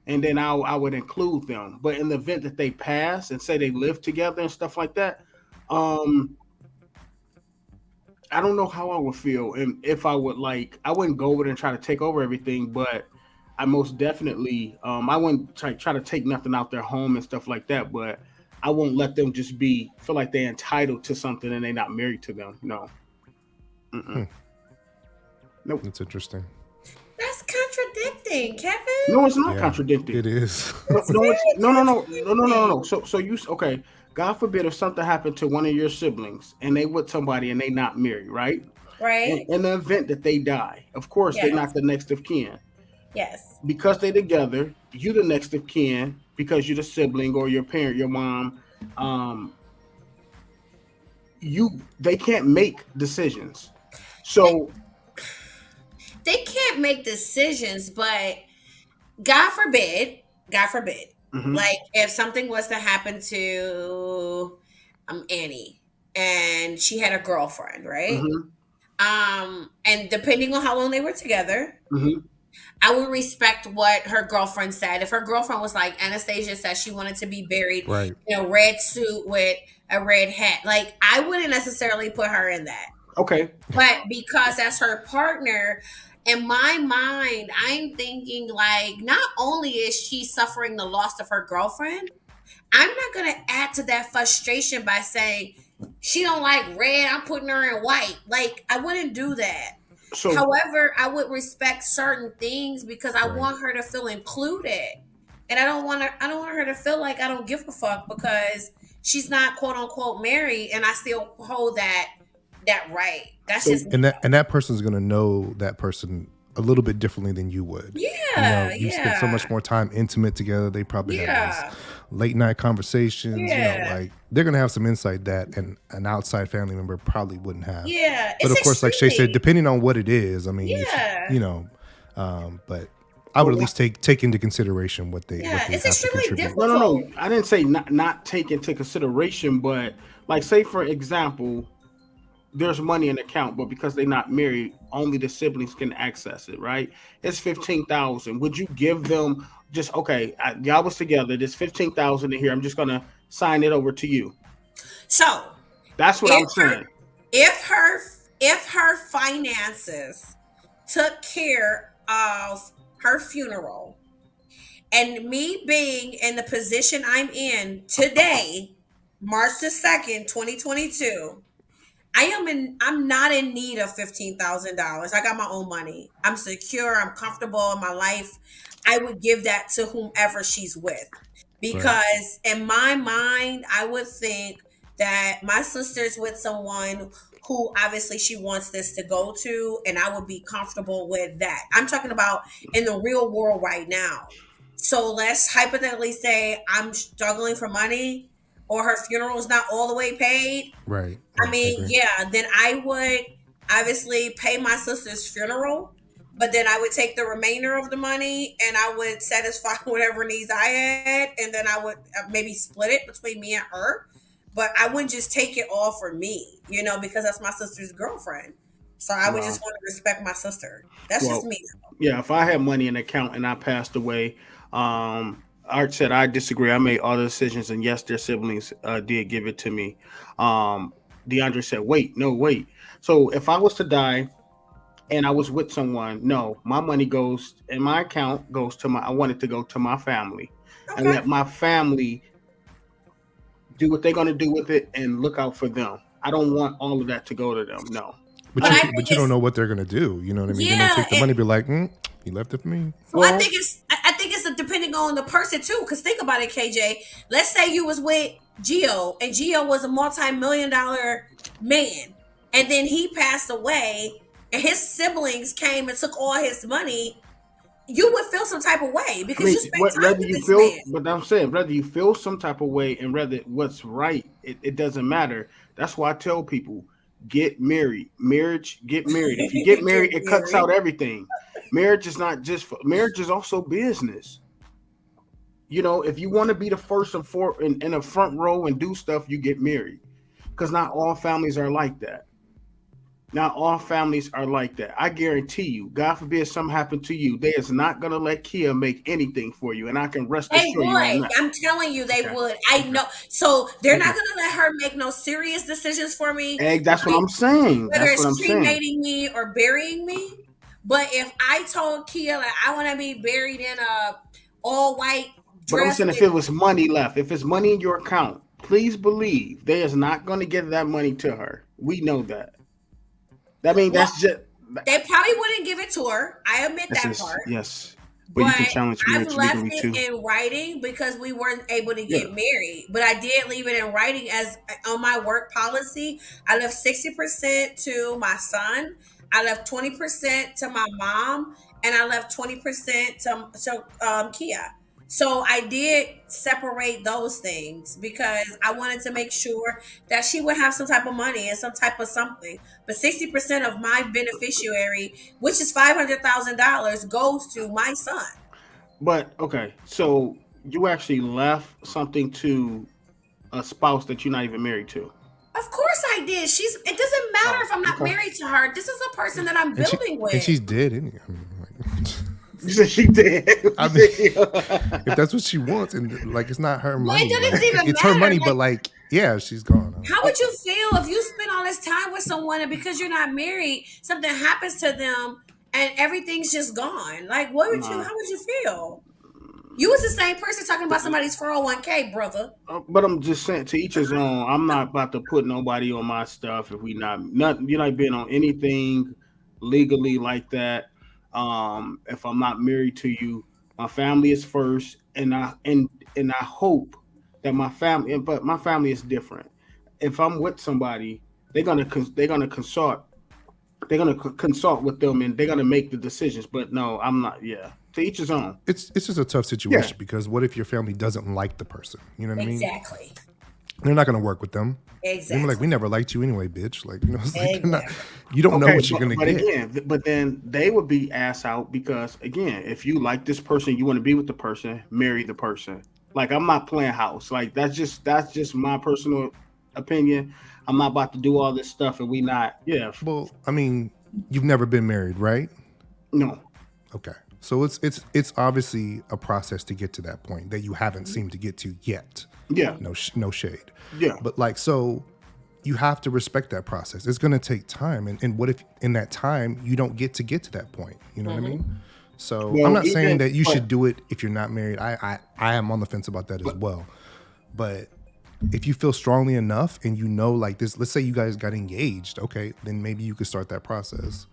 S1: And then I would include them. But in the event that they pass and say they live together and stuff like that, um, I don't know how I would feel, and if I would I wouldn't go over there and try to take over everything, but I most definitely I wouldn't try to take nothing out their home and stuff like that, but I won't let them just be feel like they're entitled to something and they're not married to them. No. Mm-mm. Nope.
S3: That's interesting.
S4: That's contradicting,
S1: No,
S4: Kevin.
S1: it's not
S3: Yeah,
S1: contradicting.
S3: it is.
S1: No,
S4: It's
S1: no, it's
S4: very
S1: no.
S4: contradicting.
S1: So you okay? God forbid if something happened to one of your siblings and they with somebody and they not married, right?
S4: Right?
S1: In the event that they die, of course they're not
S4: Yes.
S1: the next of kin
S4: Yes.
S1: because they together. You the next of kin because you're the sibling or your parent, your mom. Um, they can't make decisions.
S4: They
S1: So
S4: they can't make decisions, but God forbid, God forbid,
S1: mhm,
S4: like if something was to happen to Annie and she had a girlfriend, right?
S1: mhm,
S4: And depending on how long they were together,
S1: mhm,
S4: I would respect what her girlfriend said. If her girlfriend was like Anastasia said she wanted to be buried
S3: Right.
S4: in a red suit with a red hat, like I wouldn't necessarily put her in that.
S1: okay.
S4: But because that's her partner, in my mind, I'm thinking like not only is she suffering the loss of her girlfriend, I'm not gonna add to that frustration by saying she don't like red, I'm putting her in white. Like I wouldn't do that.
S1: So
S4: However, I would respect certain things because I
S3: Right.
S4: want her to feel included. And I don't want her to feel like I don't give a fuck because she's not quote unquote married and I still hold that right. That's
S1: so
S4: just me.
S3: And that person's gonna know that person a little bit differently than you would. You know,
S4: Yeah,
S3: you spent so much
S4: yeah,
S3: more time intimate together. They probably have those
S4: yeah,
S3: late night conversations. You know,
S4: yeah,
S3: like they're gonna have some insight that an outside family member probably wouldn't have.
S4: yeah.
S3: But
S4: It's
S3: of course, like Shay said,
S4: extremely,
S3: depending on what it is, I mean,
S4: yeah,
S3: you know, but I would
S1: but
S3: at least take into consideration what
S4: yeah.
S3: they
S4: It's
S3: have to
S4: extremely
S3: contribute.
S1: no.
S4: difficult.
S1: I didn't say not take into consideration, but like say for example, there's money in the account, but because they're not married, only the siblings can access it. Right? It's 15,000. Would you give them just okay? Y'all was together. There's 15,000 in here. I'm just gonna sign it over to you.
S4: So
S1: That's what
S4: if
S1: I'm
S4: her
S1: saying.
S4: if her if her finances took care of her funeral and me being in the position I'm in today, March the 2nd, 2022, I'm not in need of $15,000. I got my own money. I'm secure, I'm comfortable in my life. I would give that to whomever she's with.
S3: Right.
S4: Because in my mind, I would think that my sister's with someone who obviously she wants this to go to, and I would be comfortable with that. I'm talking about in the real world right now. So let's hypothetically say I'm struggling for money or her funeral is not all the way paid.
S3: Right.
S4: I
S3: Right. I
S4: mean,
S3: agree.
S4: yeah, then I would obviously pay my sister's funeral, but then I would take the remainder of the money and I would satisfy whatever needs I had, and then I would maybe split it between me and her. But I wouldn't just take it all for me, because that's my sister's girlfriend. So I would
S1: Wow.
S4: just want to respect my sister. That's just
S1: Well,
S4: me.
S1: yeah. If I had money in the account and I passed away, Art said I disagree. I made all the decisions, and yes, their siblings did give it to me. DeAndre said, "Wait, no, wait." So if I was to die and I was with someone, no, my money goes in my account goes to my. I want it to go to my family, and
S4: Okay.
S1: let my family do what they're gonna do with it and look out for them. I don't want all of that to go to them. No.
S3: But
S4: But I
S3: you
S4: think
S3: but you don't
S4: it's
S3: know what they're gonna do. You know what I mean? They may
S4: yeah,
S3: take the money, be like, you left it for me.
S4: well,
S1: Well,
S4: I think it's depending on the person too. Because think about it, KJ. Let's say you was with Gio, and Gio was a multi-million-dollar man, and then he passed away, and his siblings came and took all his money. You would feel some type of way
S1: I
S4: because you
S1: mean,
S4: spent
S1: what
S4: time
S1: whether
S4: with
S1: you
S4: this
S1: feel,
S4: man.
S1: but I'm saying whether you feel some type of way and whether what's right, it doesn't matter. That's why I tell people get married. Marriage, get married. If you get
S4: Get
S1: married, it cuts
S4: married.
S1: out everything. Marriage is not just for, marriage is also business. If you want to be the first and for in a front row and do stuff, you get married. Because not all families are like that. Not all families are like that. I guarantee you, God forbid something happened to you, they is not gonna let Kia make anything for you, and I can rest
S4: They
S1: assure you on
S4: would.
S1: that.
S4: I'm telling you, they
S1: Okay.
S4: would. I
S1: Okay.
S4: know. So they're not
S1: Okay.
S4: gonna let her make no serious decisions for me.
S1: Egg, that's what I'm saying.
S4: Whether
S1: That's what I'm
S4: it's
S1: saying.
S4: cremating me or burying me. But if I told Kia like I want to be buried in a all white
S1: But I'm
S4: dress
S1: saying if
S4: with
S1: it was money left, if it's money in your account, please believe they is not going to give that money to her. We know that. I mean,
S4: Well,
S1: that's just
S4: they probably wouldn't give it to her. I admit
S1: this
S4: that
S1: is
S4: part.
S1: yes, but you
S4: But
S1: can challenge
S4: I've
S1: marriage
S4: left
S1: legally
S4: it
S1: too.
S4: in writing because we weren't able to
S1: Yeah,
S4: get married. But I did leave it in writing as on my work policy. I left 60% to my son. I left 20% to my mom, and I left 20% to Kia. So I did separate those things because I wanted to make sure that she would have some type of money and some type of something. But 60% of my beneficiary, which is $500,000, goes to my son.
S1: but okay, so you actually left something to a spouse that you're not even married to.
S4: Of course I did. It doesn't matter
S1: Oh,
S4: if I'm not
S1: okay.
S4: married to her. This is a person that I'm
S3: And she
S4: building
S3: and
S4: with.
S3: she's dead anyway. I mean, like,
S1: You said she did.
S3: I mean, if that's what she wants, and like it's not her
S4: Well, it
S3: money,
S4: doesn't
S3: like
S4: even
S3: it's her
S4: matter.
S3: money,
S4: Like,
S3: but like yeah, she's gone.
S4: how would you feel if you spend all this time with someone and because you're not married, something happens to them and everything's just gone? Like,
S1: Nah.
S4: how would you feel? You was the same person talking about somebody's 401k, brother.
S1: But I'm just saying, to each his own. I'm not about to put nobody on my stuff if we not you're not being on anything legally like that. If I'm not married to you, my family is first, and I hope that my family, but my family is different. If I'm with somebody, they're gonna consult. They're gonna consult with them, and they're gonna make the decisions. But no, I'm not. Yeah, to each his own.
S3: It's just a tough
S1: Yeah,
S3: situation because what if your family doesn't like the person? You know what I mean?
S4: Exactly.
S3: They're not gonna work with them. They're like, we
S4: Exactly.
S3: never liked you anyway, bitch. Like, it's like they're not.
S4: Exactly.
S3: You don't know
S1: okay,
S3: what you're gonna
S1: but
S3: get.
S1: again, but then they would be ass out because again, if you like this person, you want to be with the person, marry the person. Like I'm not playing house. Like that's just my personal opinion. I'm not about to do all this stuff and we not. Yeah,
S3: Well, I mean, you've never been married, right?
S1: no,
S3: Okay. So it's obviously a process to get to that point that you haven't seemed to get to yet.
S1: yeah,
S3: No shade.
S1: yeah,
S3: But like so you have to respect that process. It's gonna take time. And what if in that time you don't get to that point? You know what I mean? So I'm
S1: well,
S3: not saying
S1: even
S3: that you
S1: but
S3: should do it if you're not married. I am on the fence about that as
S1: but
S3: well. But if you feel strongly enough and you know like this, let's say you guys got engaged, okay, then maybe you could start that process.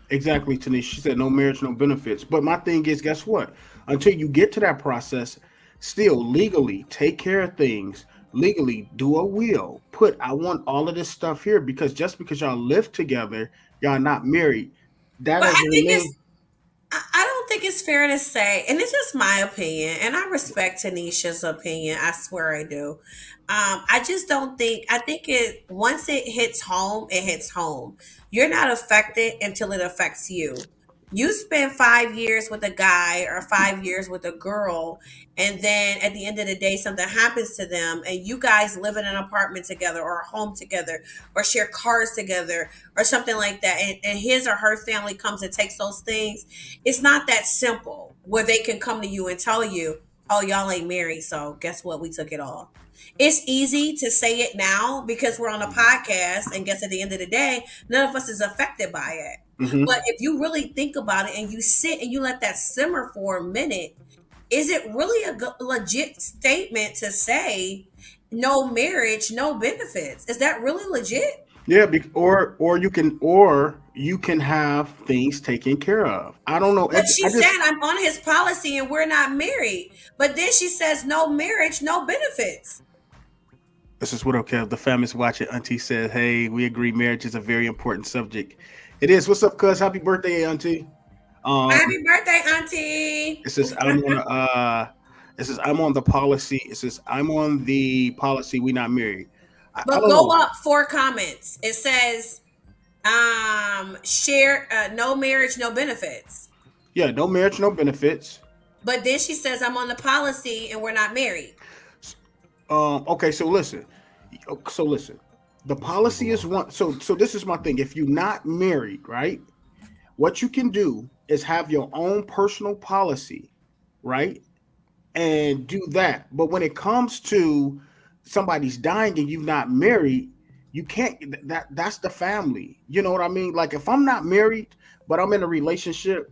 S1: exactly, Tanisha. She said no marriage, no benefits. But my thing is, guess what? Until you get to that process, still legally take care of things. Legally, do a will. Put I want all of this stuff here because just because y'all live together, y'all not married. That
S4: But
S1: doesn't
S4: I think
S1: mean
S4: I don't think it's fair to say, and it's just my opinion, and I respect Tanisha's opinion. I swear I do. I just don't think. I think it once it hits home, it hits home. You're not affected until it affects you. You spend 5 years with a guy or 5 years with a girl, and then at the end of the day, something happens to them, and you guys live in an apartment together or a home together or share cars together or something like that, and his or her family comes and takes those things. It's not that simple where they can come to you and tell you, oh, y'all ain't married, so guess what? We took it all. It's easy to say it now because we're on a podcast, and guess at the end of the day, none of us is affected by it. But
S1: hmm
S4: if you really think about it and you sit and you let that simmer for a minute, is it really a legit statement to say no marriage, no benefits? Is that really legit?
S1: yeah, or you can have things taken care of. I don't know.
S4: But
S1: I
S4: she said
S1: just
S4: I'm on his policy and we're not married. But then she says no marriage, no benefits.
S1: this is what okay. The family's watching. Auntie says, "Hey, we agree. Marriage is a very important subject. It is. What's up, cuz? Happy birthday, Auntie." Um,
S4: Happy birthday, Auntie.
S1: it says I'm on it says I'm on the policy. It says I'm on the policy. We not married. I
S4: But
S1: don't
S4: go
S1: know.
S4: up 4 comments. It says share no marriage, no benefits.
S1: Yeah, no marriage, no benefits.
S4: But then she says I'm on the policy and we're not married.
S1: Okay, so listen. So listen. The
S3: Let's move
S1: policy is
S3: along.
S1: one. So this is my thing. If you're not married, right? What you can do is have your own personal policy, right? And do that. But when it comes to somebody's dying and you're not married, you can't that's the family. You know what I mean? Like if I'm not married, but I'm in a relationship,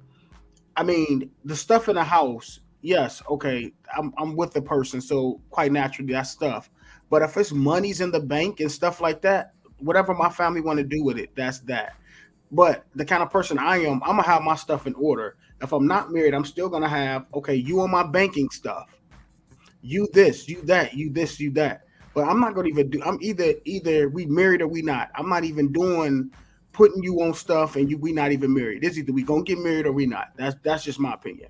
S1: I mean, the stuff in the house, yes, okay, I'm with the person, so quite naturally that's stuff. But if it's monies in the bank and stuff like that, whatever my family want to do with it, that's that. But the kind of person I am, I'm gonna have my stuff in order. If I'm not married, I'm still gonna have, okay, you on my banking stuff, you this, you that, you this, you that. But I'm not gonna even do. I'm either we married or we not. I'm not even doing putting you on stuff and you we not even married. It's either we gonna get married or we not. That's just my opinion.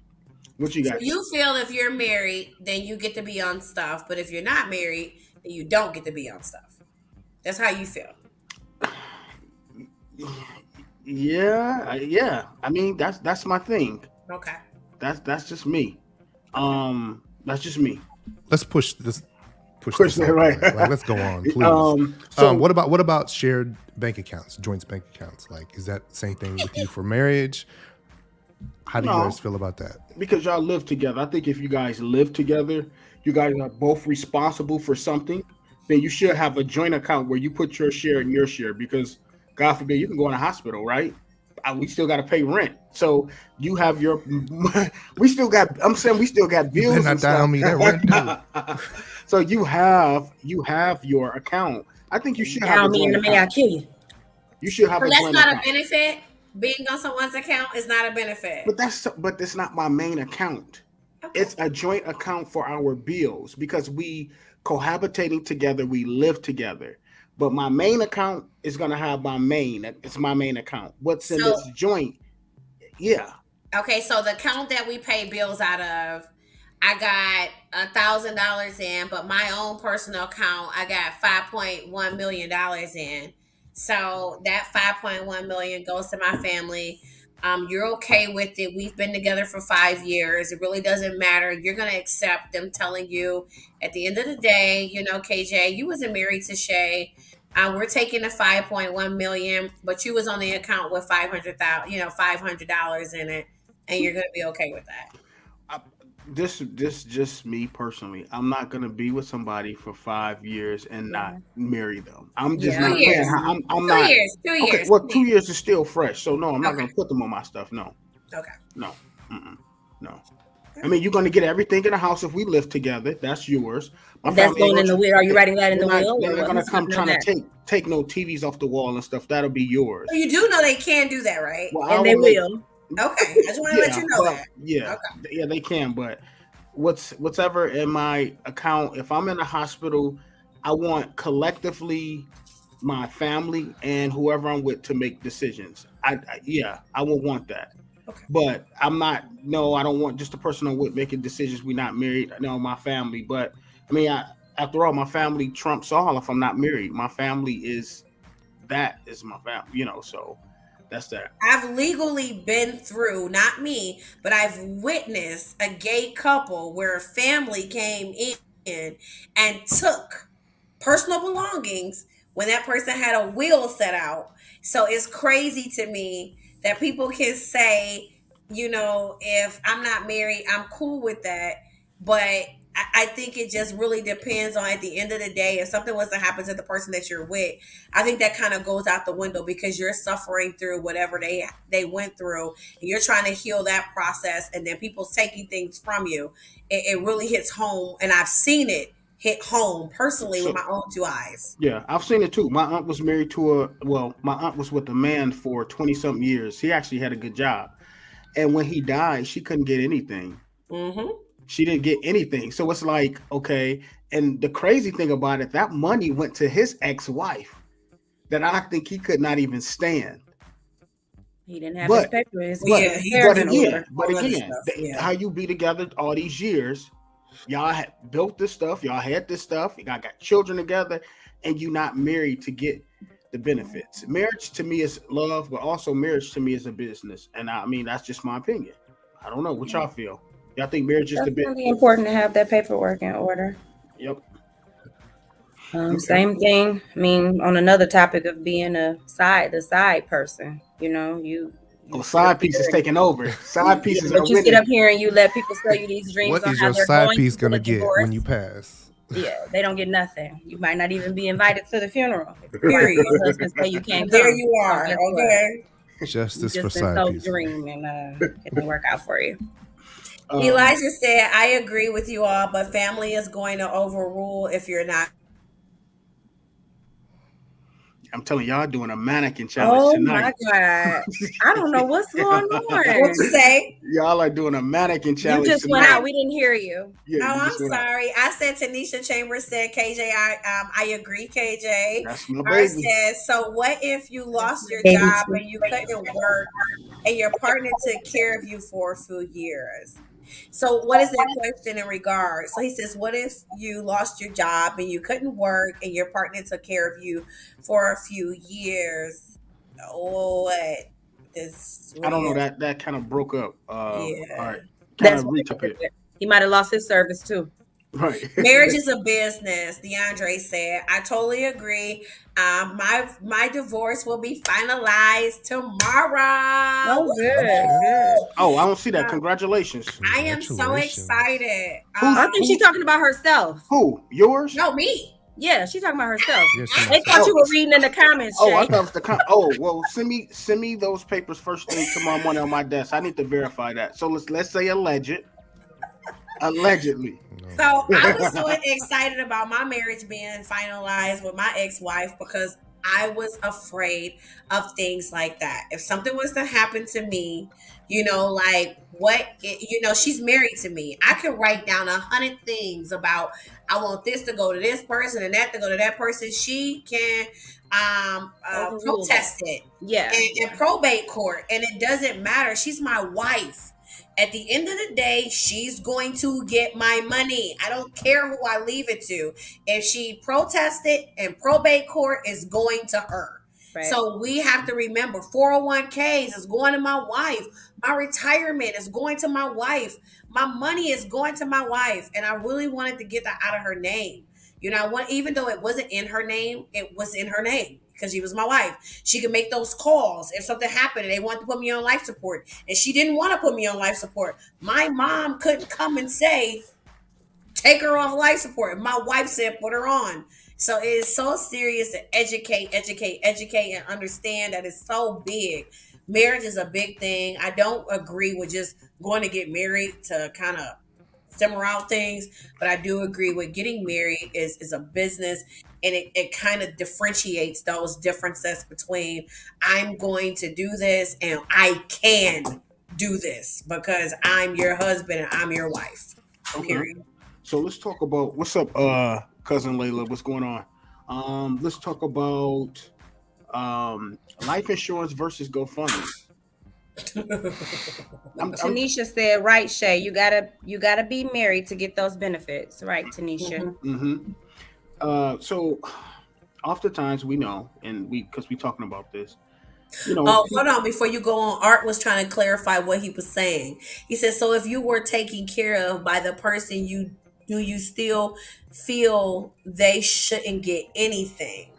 S1: What you
S4: So
S1: guys
S4: you feel if you're married, then you get to be on stuff, but if you're not married, then you don't get to be on stuff. That's how you feel.
S1: think? Yeah, yeah. I mean, that's my thing.
S4: Okay.
S1: That's just me.
S4: Okay.
S1: That's just me.
S3: Let's push
S1: Push
S3: this
S1: that
S3: on.
S1: right.
S3: Like, let's go on, please.
S1: So
S3: What about shared bank accounts, joint bank accounts? Like, is that the same thing with you for marriage? How do you
S1: no,
S3: guys feel about that?
S1: because y'all live together. I think if you guys live together, you guys are both responsible for something. Then you should have a joint account where you put your share and your share. Because God forbid, you can go in a hospital, right? We still got to pay rent. So you have your. We still got. I'm saying we still got
S3: You better
S1: bills
S3: not
S1: and
S3: die
S1: stuff.
S3: on me. That rent due.
S1: So you have your account. I think you should have
S2: Down
S1: a
S2: me in
S1: joint
S2: the may I
S1: account.
S2: kill you.
S1: You should have
S4: So
S1: a
S4: that's
S1: joint
S4: not a
S1: account.
S4: benefit. Being on someone's account is not a benefit.
S1: But that's not my main account.
S4: Okay.
S1: It's a joint account for our bills because we cohabitating together, we live together. But my main account is gonna have my main. It's my main account. What's in
S4: So
S1: this joint? Yeah.
S4: okay, so the account that we pay bills out of, I got $1,000 in, but my own personal account, I got $5.1 million in. So that 5.1 million goes to my family. You're okay with it. We've been together for 5 years. It really doesn't matter. You're gonna accept them telling you at the end of the day, KJ, you wasn't married to Shay. We're taking the 5.1 million, but you was on the account with 500,000, $500 in it, and you're gonna be okay with that.
S1: I, this just me personally. I'm not gonna be with somebody for 5 years and not
S2: Yeah.
S1: marry them. I'm just
S2: Yeah, I
S4: Two
S1: not playing.
S4: years.
S2: understand.
S1: I'm
S4: Two
S1: not.
S4: years. Two
S1: Okay.
S4: years.
S1: Well,
S4: 2 years.
S1: 2 years is still fresh. So no, I'm not
S4: Okay.
S1: gonna put them on my stuff. No,
S4: Okay.
S1: no, mm-mm, no. I mean, you're gonna get everything in the house if we live together. That's yours. My
S2: That's
S1: family ain't
S2: going in the
S1: gonna.
S2: will. Are you writing that in
S1: They're
S2: the
S1: not.
S2: will,
S1: They're
S2: or
S1: not
S2: what?
S1: gonna
S2: Who's
S1: come
S2: keeping on
S1: trying to
S2: that?
S1: take no TVs off the wall and stuff. That'll be
S4: So
S1: yours.
S4: you do know they can do that, right?
S1: Well, I
S2: And
S1: will
S2: they
S1: make.
S2: will.
S4: Okay. I just want to let
S1: Yeah,
S4: you know
S1: but
S4: that.
S1: yeah,
S4: Okay.
S1: yeah, they can. But whatever in my account, if I'm in a hospital, I want collectively my family and whoever I'm with to make decisions. Yeah, I will want that.
S4: Okay.
S1: But I'm not. No, I don't want just the person I'm with making decisions. We're not married. No, my family. But I mean, after all, my family trumps all. If I'm not married, my family is my family. So that's that.
S4: I've legally been through, not me, but I've witnessed a gay couple where a family came in and took personal belongings when that person had a will set out. So it's crazy to me that people can say, if I'm not married, I'm cool with that. But I think it just really depends on, at the end of the day, if something was to happen to the person that you're with, I think that kind of goes out the window because you're suffering through whatever they went through, and you're trying to heal that process, and then people's taking things from you. It really hits home, and I've seen it hit home personally with
S1: So
S4: my own two eyes.
S1: yeah, I've seen it too. My aunt was married to my aunt was with a man for 20 something years. He actually had a good job. And when he died, she couldn't get anything.
S4: Mm-hmm.
S1: She didn't get anything. So it's like, okay. And the crazy thing about it, that money went to his ex wife that I think he could not even stand.
S2: He didn't have his
S1: But,
S2: paper, his,
S1: but,
S4: Yeah,
S2: his
S4: he
S2: affairs
S1: but
S2: in
S4: he
S1: again,
S2: order.
S1: but
S4: all other
S1: again,
S4: stuff. Yeah.
S1: how you be together all these years, y'all had built this stuff, y'all had this stuff, y'all got children together, and you not married to get the benefits. Marriage to me is love, but also marriage to me is a business. And I mean, that's just my opinion. I don't know what y'all feel. Y'all think marriage is the bit?
S2: Definitely important to have that paperwork in order.
S1: Yep. Okay.
S2: Same thing. I mean, on another topic of being the side person,
S1: Oh,
S2: you sit up
S1: side
S2: here
S1: pieces
S2: and
S1: taking over. Side
S2: yeah,
S1: pieces are
S2: but you sit
S1: winning.
S2: up here and you let people sell you these dreams
S3: What
S2: on
S3: is
S2: how
S3: your
S2: they're
S3: side
S2: going to
S3: piece
S2: get
S3: gonna
S2: a
S3: get when you
S2: divorce.
S3: pass?
S2: Yeah, they don't get nothing. You might not even be invited to the funeral if your wife
S4: Period.
S2: or your husband say you can't
S4: And there
S2: come.
S4: you
S2: So
S4: are.
S2: guess what?
S4: Okay.
S2: You
S3: Justice for
S2: just been
S3: side
S2: sold a
S3: pieces.
S2: dream and it didn't work out for you.
S1: Um,
S4: Elijah said, I agree with you all, but family is going to overrule if you're not.
S1: I'm telling y'all doing a mannequin challenge
S2: Oh my
S1: tonight.
S2: God. I don't know what's going
S4: What you
S2: on.
S4: say?
S1: Y'all are doing a mannequin
S2: You
S1: challenge
S2: just went
S1: tonight.
S2: out. We didn't hear you.
S1: Yeah,
S4: Oh,
S1: you
S4: I'm
S1: just went out.
S4: sorry. I said Tanisha Chambers said KJ. I agree, KJ.
S1: That's my
S4: I
S1: baby.
S4: said, so what if you
S2: That's
S4: lost
S2: my
S4: your
S2: baby
S4: job
S2: too.
S4: and you couldn't work and your partner took care of you for a few years? So what is that question in regards? So he says, what if you lost your job and you couldn't work and your partner took care of you for a few years? What is
S1: I
S4: what?
S1: don't know,
S4: Yeah,
S1: that kind of broke up. All right,
S4: yeah.
S1: kind
S2: That's
S1: of
S2: what
S1: reach up here.
S2: he might have lost his service too.
S1: Right.
S4: Marriage is a business, DeAndre said. I totally agree. My divorce will be finalized tomorrow.
S2: Oh,
S3: Oh
S2: good,
S3: shit!
S2: good.
S1: Oh, I don't see that.
S4: Uh,
S1: Congratulations.
S4: I am so
S3: Congratulations.
S4: excited.
S1: Who's
S2: I think she's
S1: who?
S2: talking about herself.
S1: Who? Yours?
S4: No, me.
S2: Yeah, she's talking about herself.
S3: Yeah, she
S2: They
S3: must
S2: thought
S3: have.
S2: you
S1: Oh,
S2: were reading in the comments,
S1: oh, I
S2: Shay.
S1: thought it was the oh, well, send me those papers first thing tomorrow morning on my desk. I need to verify that. So let's say allegedly.
S3: Oh
S4: So
S3: my
S4: I
S3: god.
S4: was so excited about my marriage being finalized with my ex-wife because I was afraid of things like that. If something was to happen to me, like she's married to me. I could write down 100 things about I want this to go to this person and that to go to that person. She can
S2: Overrule that.
S4: protest it
S2: Yeah,
S4: in
S2: yeah.
S4: probate court, and it doesn't matter. She's my wife. At the end of the day, she's going to get my money. I don't care who I leave it to. If she protested and probate court is going to her.
S2: Right.
S4: So we have to remember 401ks is going to my wife. My retirement is going to my wife. My money is going to my wife. And I really wanted to get that out of her name. Even though it wasn't in her name, it was in her name because she was my wife. She could make those calls if something happened and they wanted to put me on life support. And she didn't want to put me on life support. My mom couldn't come and say, take her off life support. My wife said, put her on. So it is so serious to educate, and understand that it's so big. Marriage is a big thing. I don't agree with just going to get married to kind of simmer out things, but I do agree with getting married is a business, and it kind of differentiates those differences between I'm going to do this and I can do this because I'm your husband and I'm your wife.
S1: Okay.
S4: Period.
S1: So let's talk about what's up, cousin Layla. What's going on? Let's talk about life insurance versus GoFundMe. I'm
S2: Tanisha said, right, Shay, you gotta be married to get those benefits. Right, Tanisha.
S1: mm-hmm. So oftentimes we know, and because we talking about this,
S4: Oh, hold on. Before you go on, Art was trying to clarify what he was saying. He said, so if you were taken care of by the person do you still feel they shouldn't get anything?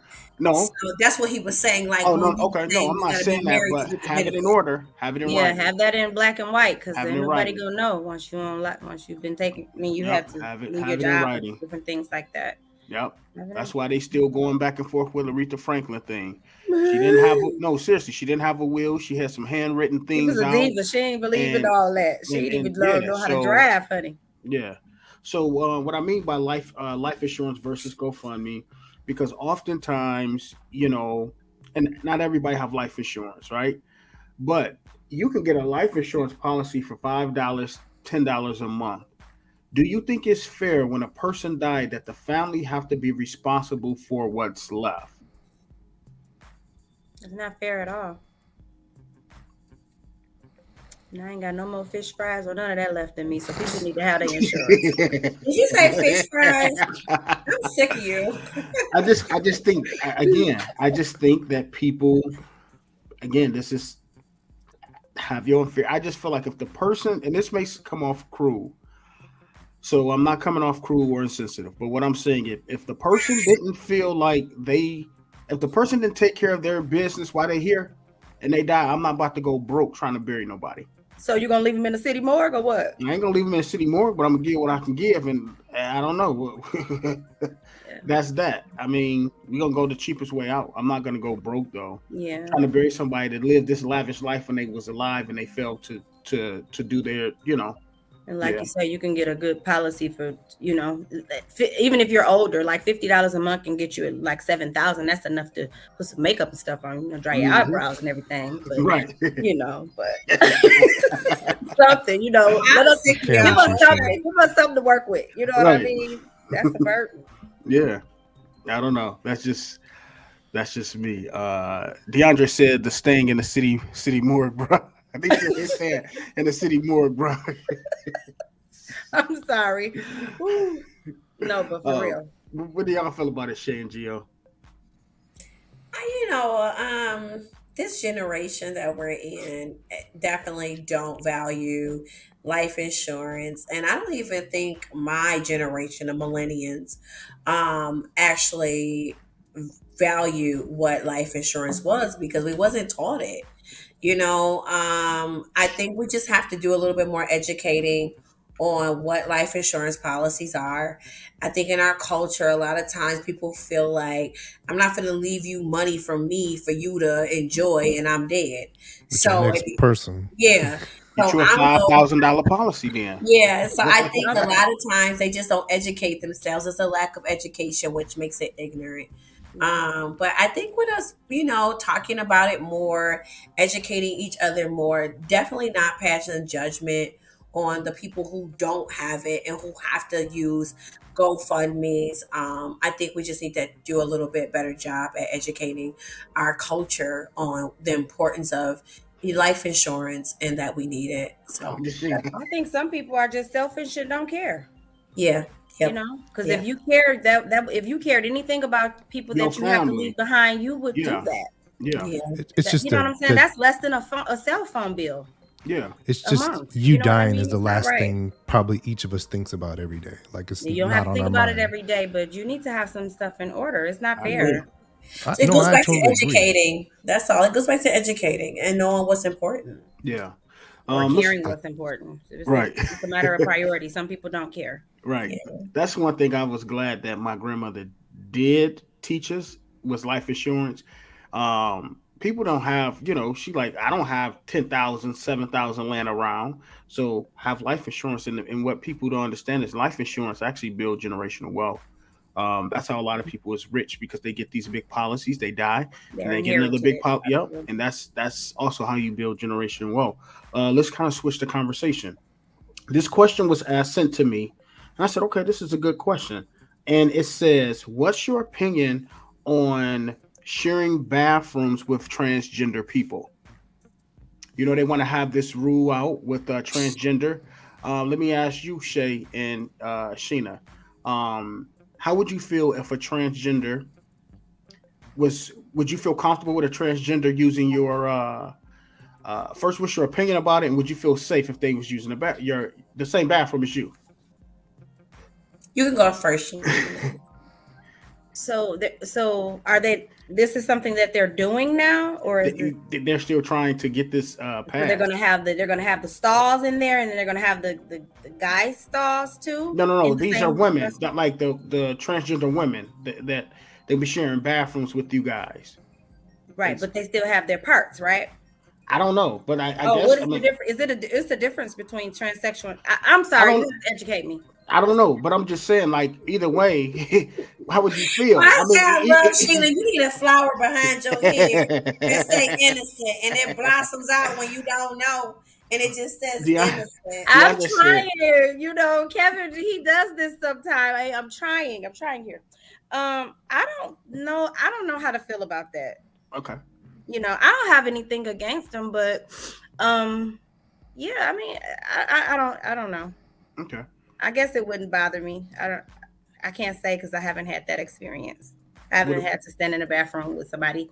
S4: So
S1: no.
S4: that's what he was saying. Like
S1: Oh
S4: when
S1: no,
S4: we were
S1: okay, no,
S4: saying
S1: I'm
S4: you
S1: not
S4: got to be
S1: saying that,
S4: married to
S1: but
S4: get the
S1: have it in
S4: benefit.
S1: order, have it in
S2: Yeah,
S1: writing,
S2: have that in black and white because
S1: have it
S2: then
S1: in
S2: nobody
S1: writing.
S2: gonna know once you've been taken. I mean, you
S1: Yep,
S2: have to
S1: have it,
S2: leave your
S1: have it in
S2: job and
S1: writing.
S2: different things like that.
S1: Yep.
S2: Have it
S1: That's why they still going back and forth with Aretha Franklin thing. She didn't have no, seriously, she didn't have a will. She had some handwritten
S2: She was
S1: things
S2: a
S1: out,
S2: diva. She ain't believe in
S1: and
S2: all that. She didn't even
S1: yeah,
S2: know how to
S1: so
S2: drive, honey.
S1: yeah. So what I mean by life insurance versus GoFundMe, because oftentimes, and not everybody have life insurance, right? But you can get a life insurance policy for $5, $10 a month. Do you think it's fair when a person died that the family have to be responsible for what's left?
S2: It's not fair at all. And I ain't got no more fish fries or none of that left in me. So people need to have their insurance.
S4: Did you say fish fries? I'm sick of you.
S1: I just think again, I just think that people, again, this is have your own fear. I just feel like if the person, and this may come off cruel, so I'm not coming off cruel or insensitive, but what I'm saying, if the person didn't feel like if the person didn't take care of their business while they're here and they die, I'm not about to go broke trying to bury nobody.
S2: So you gonna leave them in the city morgue or what?
S1: I ain't gonna leave them in the city morgue, but I'm gonna give what I can give, and I don't know.
S2: Yeah.
S1: That's that. I mean, we're gonna go the cheapest way out. I'm not gonna go broke though.
S2: Yeah.
S1: Trying to bury somebody that lived this lavish life when they was alive and they failed to do their.
S2: And like
S1: Yeah.
S2: you say, you can get a good policy for, even if you're older, like $50 a month can get you at like 7,000. That's enough to put some makeup and stuff on, dry your
S1: Hmm.
S2: eyebrows and everything. But
S1: Right.
S2: but something, let
S4: I'm
S2: us
S4: sick of
S3: Can't
S2: give
S3: with
S2: us
S3: you,
S4: y'all.
S3: Shay.
S2: something, give us something to work with. You know what I
S1: Right.
S2: mean? That's a burden.
S1: Yeah. I don't know. That's just me. DeAndre said the staying in the city morgue, bro. They said they're staying in the city morgue, bro.
S2: I'm sorry. Ooh. No, but for
S1: uh,
S2: real.
S1: what do y'all feel about it, Shay and Gio?
S4: You know, this generation that we're in definitely don't value life insurance, and I don't even think my generation of millennials actually value what life insurance was because we wasn't taught it. I think we just have to do a little bit more educating on what life insurance policies are. I think in our culture, a lot of times people feel like I'm not going to leave you money from me for you to enjoy, and I'm dead.
S3: With your
S4: So,
S3: next person.
S4: yeah.
S1: Get
S4: So
S1: you a
S4: I'm going.
S1: $5,000 policy, then.
S4: Yeah, so I think a
S2: Okay.
S4: lot of times they just don't educate themselves. It's a lack of education, which makes it ignorant.
S2: Yeah.
S4: But I think with us, talking about it more, educating each other more, definitely not passing judgment on the people who don't have it and who have to use GoFundMe's. I think we just need to do a little bit better job at educating our culture on the importance of life insurance and that we need it. So,
S2: I think some people are just selfish and don't care.
S4: yeah, yep,
S2: Because if
S4: yeah.
S2: you cared that if you cared anything about people
S1: Your
S2: that you have to leave
S1: family.
S2: behind, you would do
S1: Yeah.
S2: that.
S1: Yeah.
S4: Yeah.
S3: It's
S2: You
S3: just
S2: know what I'm saying? That's less than a cell phone bill
S1: Yeah.
S3: it's
S2: a
S3: just
S2: month.
S3: you
S2: You know what I
S3: dying is
S2: mean?
S3: the
S2: It's not
S3: last
S2: right.
S3: thing probably each of us thinks about every day. Like it's
S2: You don't have
S3: not
S2: to
S3: on
S2: think
S3: our
S2: about it
S3: mind.
S2: every day, but you need to have some stuff in order. It's not
S1: I agree.
S2: fair.
S3: I,
S4: So it
S3: no,
S4: goes
S3: I
S4: back to
S3: totally agree.
S4: educating. That's all. It goes back to educating and knowing what's important.
S1: Yeah.
S2: Or
S1: Let's
S2: caring what's important.
S1: right.
S2: It's a matter of priority. Some people don't care.
S1: Right.
S4: Yeah.
S1: That's one thing I was glad that my grandmother did teach us was life insurance. People don't have, she like, I don't have 10,000, 7,000 laying around. So have life insurance. And what people don't understand is life insurance actually build generational wealth. That's how a lot of people is rich because they get these big policies, they die, and
S2: They're
S1: they get another
S2: inherited
S1: big
S2: it.
S1: policy. Yep. And
S2: Absolutely.
S1: that's also how you build generational wealth. Let's kind of switch the conversation. This question was asked sent to me, and I said, "Okay, this is a good question." And it says, "What's your opinion on sharing bathrooms with transgender people?" They want to have this rule out with transgender. Let me ask you, Shay and Sheena, how would you feel if a transgender was? Would you feel comfortable with a transgender using your? First, what's your opinion about it, and would you feel safe if they was using the same bathroom as you?
S4: You can go first, Sheena.
S2: So are they? This is something that they're doing now, or is this?
S1: They're still trying to get this
S2: So they're
S1: passed.
S2: gonna have the stalls in there, and then they're gonna have the guy stalls too
S1: No, no, no.
S2: in the
S1: These are
S2: same
S1: women that
S2: restaurant.
S1: like the transgender women that they be sharing bathrooms with you guys.
S2: Right,
S1: It's
S2: but they still have their parts, right?
S1: I don't know, but I
S2: Oh, what
S1: guess
S2: is
S1: I
S2: the
S1: mean
S2: difference? It's the difference between transsexual. I'm
S1: I
S2: sorry, you
S1: don't
S2: have to educate me.
S1: I don't know, but I'm just saying like either way, how would you
S4: When
S1: feel?
S4: I
S1: I
S4: say
S1: mean,
S4: I love Sheena, you need a flower behind your head and say innocent, and it blossoms out when you don't know, and it just says
S1: DeAndre,
S4: innocent.
S2: I'm
S1: DeAndre said,
S2: trying. Kevin, he does this sometime. I'm trying. I'm trying here. I don't know. I don't know how to feel about that.
S1: okay,
S2: I don't have anything against him, but um, yeah. I mean, I don't know.
S1: okay.
S2: I guess it wouldn't bother me. I can't say because I haven't had that experience. I
S1: What
S2: haven't had to stand in the bathroom with somebody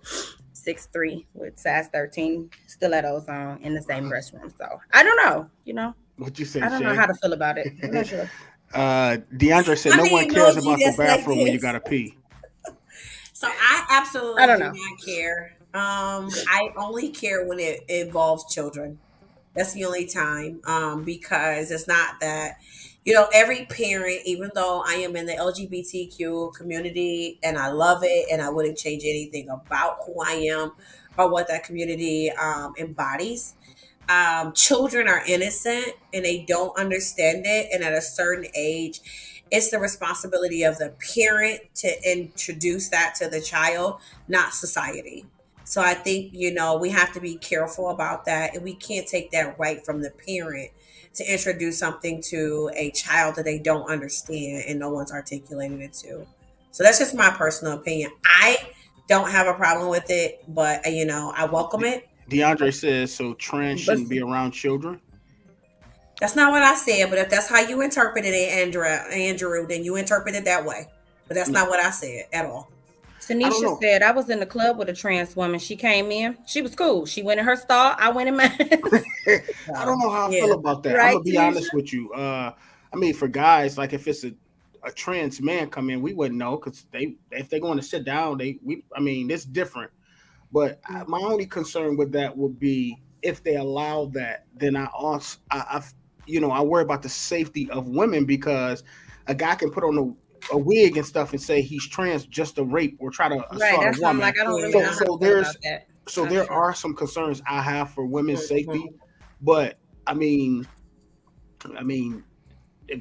S2: 6'3" with size 13 stilettos on in the same restroom. So I don't know.
S1: what you say,
S2: I don't know
S1: Shay?
S2: how to feel about it. I'm not sure.
S1: DeAndre said
S4: I
S1: no one
S4: need
S1: cares
S4: emoji
S1: about the
S4: that's like
S1: bathroom when you
S4: this.
S1: gotta pee.
S4: So I
S2: I
S4: absolutely
S2: don't
S4: do
S2: know.
S4: not care. I only care when it involves children. That's the only time. Because it's not that, every parent, even though I am in the LGBTQ community and I love it and I wouldn't change anything about who I am or what that community embodies. children are innocent and they don't understand it. And at a certain age, it's the responsibility of the parent to introduce that to the child, not society. So I think, we have to be careful about that. And we can't take that right from the parent to introduce something to a child that they don't understand and no one's articulating it to. So that's just my personal opinion. I don't have a problem with it, but, I welcome it.
S1: DeAndre says so. Trans
S2: But
S1: shouldn't be around children.
S4: That's not what I said, but if that's how you interpreted it, Andrew, then you interpret it that way. But that's not what I said at all.
S1: I don't
S2: Tanisha
S1: know.
S2: said, I was in the club with a trans woman. She came in. She was cool. She went in her stall. I went in mine.
S1: I don't know how I
S4: Yeah.
S1: feel about that. I'm
S2: Right,
S1: gonna be
S2: Tanisha?
S1: honest with you. I mean, for guys, like if it's a trans man come in, we wouldn't know because they if they're going to sit down, I mean, it's different. But my only concern with that would be if they allow that, then I also I worry about the safety of women because a guy can put on a wig and stuff and say he's trans just to rape or try to
S2: Right.
S1: assault a
S2: That's why I'm
S1: woman.
S2: like, I don't really
S4: Yeah.
S2: know how
S1: So
S2: to feel
S1: there's
S2: about that.
S1: so
S2: Not
S1: there
S2: sure.
S1: are some concerns I have for women's safety,
S4: Mhm.
S1: but I mean, if,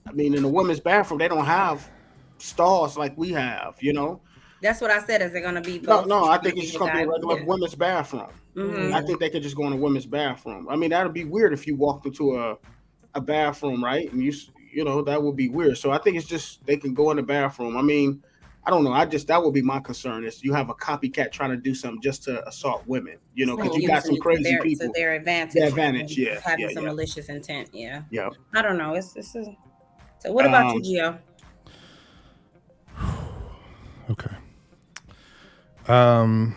S1: I mean, in a women's bathroom, they don't have stalls like we have.
S2: That's what I said. Is it going to be
S1: No,
S2: both?
S1: no,
S2: It's
S1: I
S2: going to
S1: think it's
S2: be
S1: just
S2: the
S1: gonna be a
S2: guy.
S1: regular
S2: Yeah.
S1: women's bathroom.
S2: Mm-hmm.
S1: I
S4: Mhm.
S1: think they could just go in a women's bathroom. I mean, that'd be weird if you walked into a bathroom, right? And that would be weird. So I think it's just they can go in the bathroom. I mean, I don't know. That would be my concern is you have a copycat trying to do something just to assault women. Because
S2: And
S1: you got
S2: using
S1: some
S2: it to
S1: crazy
S2: to
S1: people.
S2: their
S1: The
S2: advantage
S1: advantage,
S2: and
S1: yeah,
S2: having
S1: yeah,
S2: some
S1: yeah,
S2: malicious intent. Yeah.
S1: yeah.
S2: I don't know. It's so what about you,
S1: Um,
S2: Gio?
S3: Okay. Um,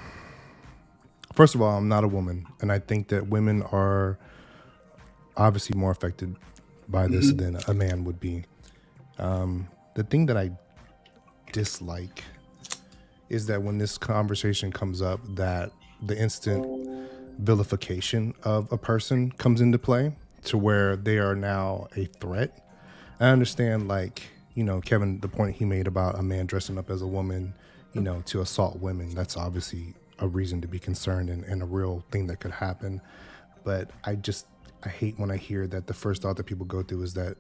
S3: First of all, I'm not a woman, and I think that women are obviously more affected by this
S1: mhm.
S3: than a man would be. The thing that I dislike is that when this conversation comes up, that the instant vilification of a person comes into play to where they are now a threat. I understand, like, Kevin, the point he made about a man dressing up as a woman, to assault women. That's obviously a reason to be concerned and a real thing that could happen. But I hate when I hear that the first thought that people go through is that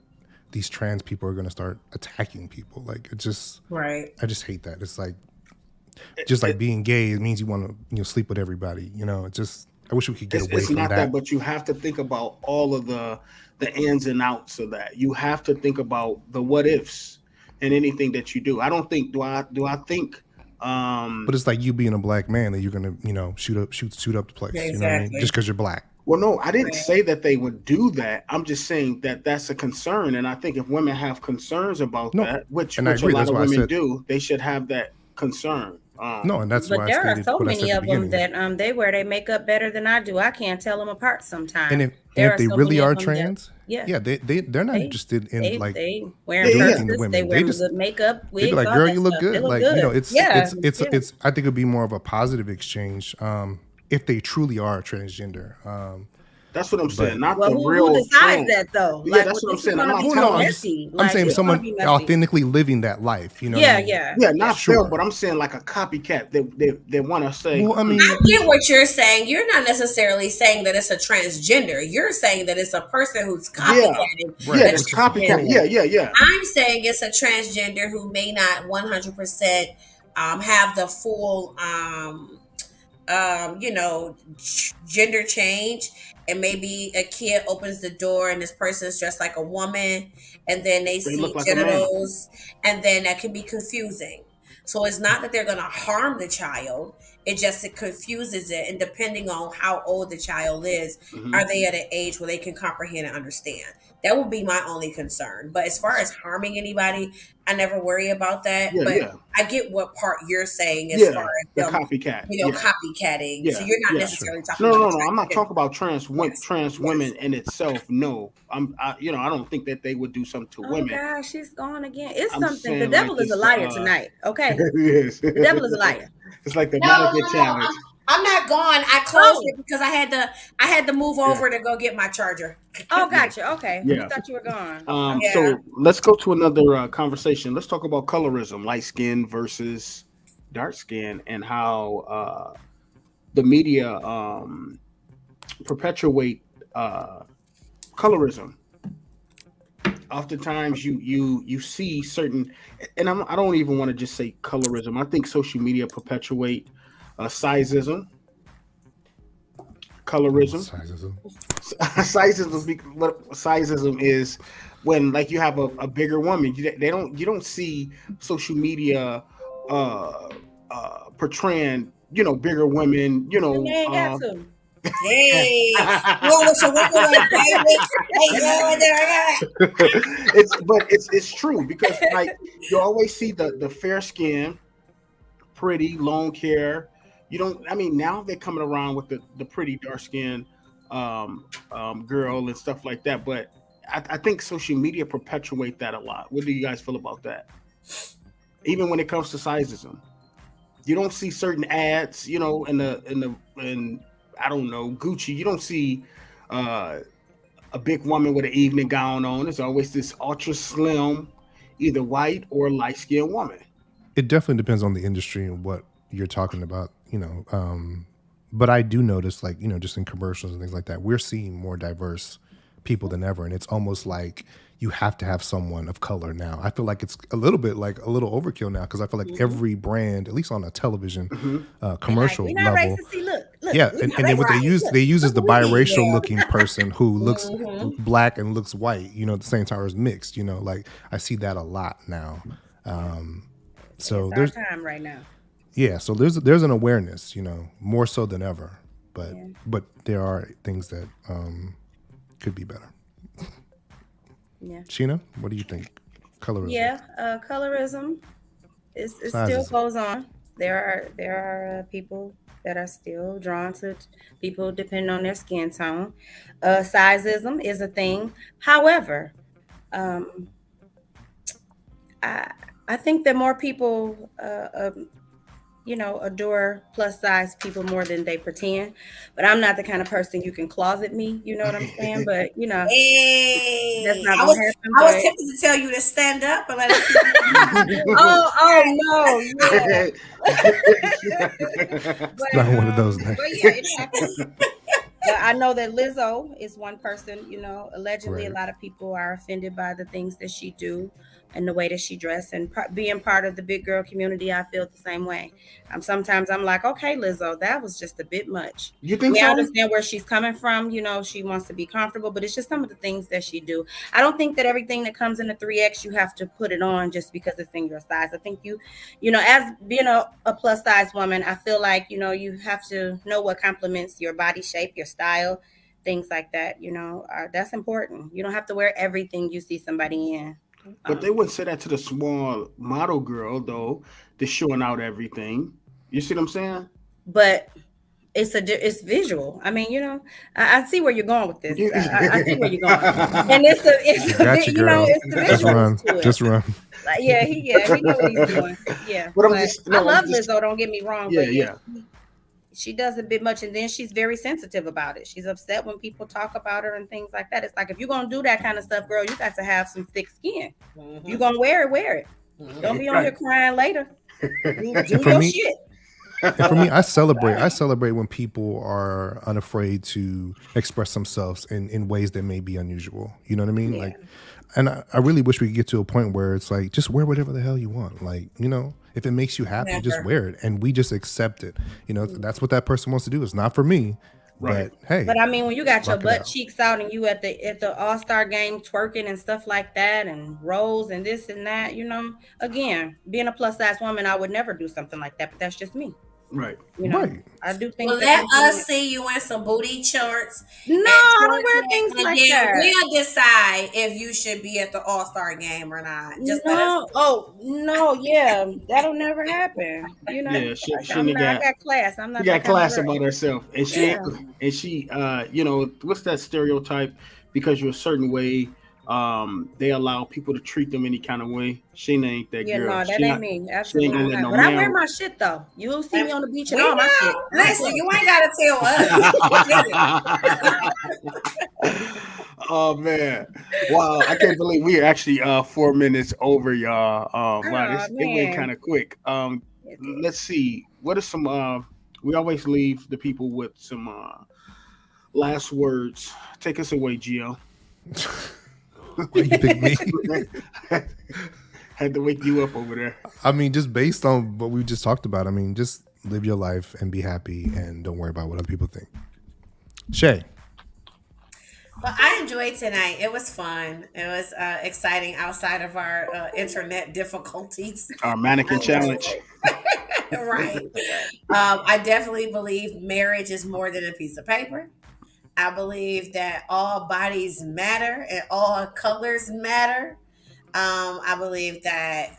S3: these trans people are going to start attacking people. Like,
S4: Right.
S3: I just hate that. It's like,
S1: It,
S3: just like
S1: it,
S3: being gay, it means you want to, sleep with everybody. I wish we could get away
S1: it's
S3: from
S1: not that,
S3: that.
S1: but you have to think about all of the ins and outs of that. You have to think about the what ifs and anything that you do. I don't think do I think
S3: But it's like you being a black man that you're gonna, shoot up the place. You know what I mean?
S4: Exactly.
S3: Just because you're black.
S1: well, no, I didn't
S4: Right.
S1: say that they would do that. I'm just saying that that's a concern, and I think if women have concerns about
S3: No,
S1: that, which
S3: and I
S1: a
S3: agree.
S1: lot
S3: That's
S1: of
S3: why I
S1: women
S3: said
S1: do, they should have that concern.
S3: no, and that's
S2: But
S3: why I
S2: there are
S3: stated
S2: so
S3: what I said
S2: many
S3: at the
S2: of them
S3: beginning.
S2: that they wear their makeup better than I do. I can't tell them apart
S3: And
S2: sometimes.
S3: if
S2: There
S3: if
S2: are
S3: they
S2: so
S3: really
S2: many of
S3: are
S2: them that
S3: trans,
S2: yeah,
S3: yeah, they're not
S2: they
S3: interested in like
S2: they
S1: Yeah,
S2: wearing
S1: yeah,
S3: directing the
S2: purses, they
S3: women. They
S2: wearing
S3: just
S2: good makeup,
S3: they be
S2: wigs,
S3: like,
S2: all
S3: "Girl,
S2: that
S3: you look
S2: stuff. They
S3: good."
S2: look
S3: Like,
S2: good. Yeah, yeah.
S3: it's. I think it'd be more of a positive exchange if they truly are transgender.
S1: that's what I'm saying.
S3: But
S1: Not
S2: Well,
S1: the
S2: who
S1: real
S2: decides
S1: trans.
S2: that though?
S1: Yeah,
S2: Like,
S1: that's
S2: well,
S1: what I'm
S2: this is
S1: saying. I'm
S2: going to
S1: not
S2: be
S3: well,
S2: so
S3: no,
S1: telling
S3: I'm
S1: you.
S3: just
S2: messy.
S3: I'm
S2: Like,
S3: saying
S2: it's going to
S3: someone
S2: be messy.
S3: authentically living that life. You know what I
S2: Yeah,
S3: mean?
S2: yeah,
S1: Yeah,
S2: yeah.
S1: not Phil, but
S3: Sure.
S1: I'm saying like a copycat. They want to say,
S3: Well, I
S4: I
S3: mean,
S4: get what you're saying. You're not necessarily saying that it's a transgender. You're saying that it's a person who's
S1: yeah,
S4: copycatting
S1: yeah,
S3: right,
S4: a
S1: just
S3: which is a
S1: copycat.
S4: transgender.
S1: Yeah,
S3: whole
S1: yeah, yeah.
S4: I'm saying it's a transgender who may not 100% have the full gender change, and maybe a kid opens the door and this person's dressed like a woman, and then they
S1: They look
S4: see
S1: like a man.
S4: genitals, and then that can be confusing. So it's not that they're going to harm the child, it confuses it. And depending on how old the child is,
S1: Hmm.
S4: are they at an age where they can comprehend and understand? That would be my only concern. But as far as harming anybody, I never worry about that.
S1: Yeah,
S4: But
S1: yeah,
S4: I get what part you're saying as far
S1: yeah.
S4: as
S1: The
S4: them,
S1: copycat. Yeah,
S4: copycatting. So
S1: yeah,
S4: you're not
S1: yeah.
S3: sure.
S4: necessarily talking
S1: No, no,
S4: about a
S1: no, no. I'm not
S4: transgender.
S1: talking about
S4: Yes,
S1: trans
S4: yes.
S1: women in itself. No, I don't think that they would do something to
S2: Oh
S1: women.
S2: gosh, she's gone again. It's
S1: I'm
S2: something. The
S1: saying like
S2: devil is a
S1: it's
S2: liar tonight. Okay,
S1: yes.
S2: the devil is a liar.
S1: It's like the
S4: No, no,
S1: mannequin
S4: no. I'm,
S1: challenge.
S4: I'm not gone. I closed
S2: Oh,
S4: it because I had to move
S1: Yeah,
S4: over to go get my charger.
S2: oh,
S1: yeah,
S2: gotcha. Okay, we
S1: yeah.
S2: thought you were gone. Okay.
S4: Yeah.
S1: So let's go to another conversation. Let's talk about colorism, light skin versus dark skin, and how the media perpetuate uh, colorism. Oftentimes, you see certain, and I don't even want to just say colorism. I think social media perpetuate sizeism, colorism.
S3: Sizes.
S1: What sizeism is when like you have a bigger woman. You don't see social media portraying bigger women.
S2: And they ain't got to.
S4: Hey, go with your wicked way, baby. Hey, yo, there.
S1: it's true because like you always see the fair skin, pretty long hair. You don't. I mean, now they're coming around with the pretty dark skin girl and stuff like that. But I think social media perpetuate that a lot. What do you guys feel about that? Even when it comes to sizism, you don't see certain ads. In I don't know Gucci. You don't see uh, a big woman with an evening gown on. There's always this ultra slim, either white or light skinned woman.
S3: It definitely depends on the industry and what you're talking about, but I do notice, like, just in commercials and things like that, we're seeing more diverse people than ever. And it's almost like you have to have someone of color now. I feel like it's a little bit like a little overkill now because I feel like every brand, at least on a television commercial
S2: We're not
S3: level,
S2: racist. See, look.
S3: yeah,
S2: We
S3: and
S2: not
S3: then what
S2: racist.
S3: they use is the
S2: Look what we did,
S3: biracial
S2: yeah.
S3: looking person who looks
S2: Mhm.
S3: black and looks white, at the same time as mixed. Like I see that a lot now. So
S2: It's our
S3: there's
S2: time right now.
S3: yeah, so there's an awareness, more so than ever. But
S2: Yeah.
S3: but there are things that could be better.
S2: Yeah.
S3: Sheena, what do you think? Colorism,
S2: Yeah. Colorism it still
S3: sizes.
S2: goes on. There are people that are still drawn to people depending on their skin tone. Sizeism is a thing. However, um, I I think that more people adore plus size people more than they pretend. But I'm not the kind of person you can closet me. You know what I'm saying? But that's
S4: Hey,
S2: not
S4: I
S2: gonna
S4: was
S2: happen.
S4: I was
S2: But
S4: tempted to tell you to stand up and let us see
S2: oh no, yeah.
S3: It's
S2: But
S3: not one of those
S2: yeah,
S3: nights.
S2: it happens. But I know that Lizzo is one person. Allegedly, a
S3: Right.
S2: lot of people are offended by the things that she do and the way that she dress. And being part of the big girl community, I feel the same way. Sometimes I'm like, okay, Lizzo, that was just a bit much.
S1: You
S2: I
S1: think
S2: mean, I
S1: so?
S2: understand where she's coming from. She wants to be comfortable, but it's just some of the things that she do. I don't think that everything that comes in a 3X, you have to put it on just because it's in your size. I think as being a plus size woman, I feel like, you have to know what complements your body shape, your style, things like that, that's important. You don't have to wear everything you see somebody in.
S1: But they
S2: Um,
S1: wouldn't say that to the small model girl though. They're showing out everything. You see what I'm saying?
S2: but it's visual. I mean, I see where you're going with this. I see where you're going, and
S3: We
S2: it's a
S3: got
S2: bit,
S3: you, girl.
S2: it's the
S3: Just
S2: visuals
S3: run.
S2: to it.
S3: Just run.
S2: Like, he know what he's doing. Yeah,
S1: But I'm
S2: but
S1: just
S2: I
S1: no, I'm
S2: love
S1: just
S2: Lizzo. Don't get me wrong,
S1: yeah,
S2: but yeah,
S1: yeah.
S2: she does a bit much, and then she's very sensitive about it. She's upset when people talk about her and things like that. It's like if you're gonna do that kind of stuff, girl, you got to have some thick skin. If you're gonna wear it. Don't be on here
S1: Right.
S2: crying later.
S3: And
S2: Do
S3: for
S2: your
S3: me,
S2: shit.
S3: I celebrate. I celebrate when people are unafraid to express themselves in ways that may be unusual. You know what I mean?
S2: Yeah.
S3: Like, and I really wish we could get to a point where it's like, just wear whatever the hell you want. Like, if it makes you happy, just
S4: Never.
S3: wear it, and we just accept it. That's what that person wants to do. It's not for me,
S1: Right.
S3: but hey,
S2: But I mean, when you got your
S3: rock it
S2: butt
S3: out.
S2: cheeks out and you at the All-Star game twerking and stuff like that and rolls and this and that, again, being a plus size woman, I would never do something like that. But that's just me.
S1: Right.
S3: Right.
S2: I do
S4: Well,
S2: things that
S4: let
S2: don't belong.
S4: us see you in some booty shorts
S2: No,
S4: and
S2: I don't wear
S4: twerking,
S2: things
S4: and
S2: like
S4: then
S2: that.
S4: we'll decide if you should be at the All Star game or not. Just let us
S2: No, oh no, yeah, that'll never happen.
S1: Yeah,
S2: I'm
S1: she
S2: not. I
S1: got
S2: got class. I'm
S1: she
S2: not that
S1: got
S2: kind of
S1: class
S2: girl.
S1: about herself, and
S2: Yeah,
S1: what's that stereotype? Because you're a certain way, they allow people to treat them any kind of way. Sheena ain't that
S2: yeah,
S1: girl.
S2: no, that ain't me.
S1: She ain't gonna
S2: Absolutely
S1: let
S2: not.
S1: no
S2: But I wear
S1: man.
S2: my shit though. You'll see me on the beach and
S4: we
S2: all my shit.
S4: know.
S2: I don't
S4: Listen,
S2: play.
S4: you ain't gotta tell us. We get it.
S1: Oh man! Wow, I can't believe we are actually 4 minutes over, y'all. Wow,
S2: Oh
S1: it went kind
S2: man,
S1: of quick.
S2: it did.
S1: Let's see. What are some? We always leave the people with some last words. Take us away, Gio.
S3: Why you pick me?
S1: Had to wake you up over there.
S3: I mean, just based on what we just talked about, I mean, just live your life and be happy and don't worry about what other people think. Shay.
S4: Well, I enjoyed tonight. It was fun. It was exciting outside of our internet difficulties.
S1: Our mannequin challenge.
S4: Right. I definitely believe marriage is more than a piece of paper. I believe that all bodies matter and all colors matter. I believe that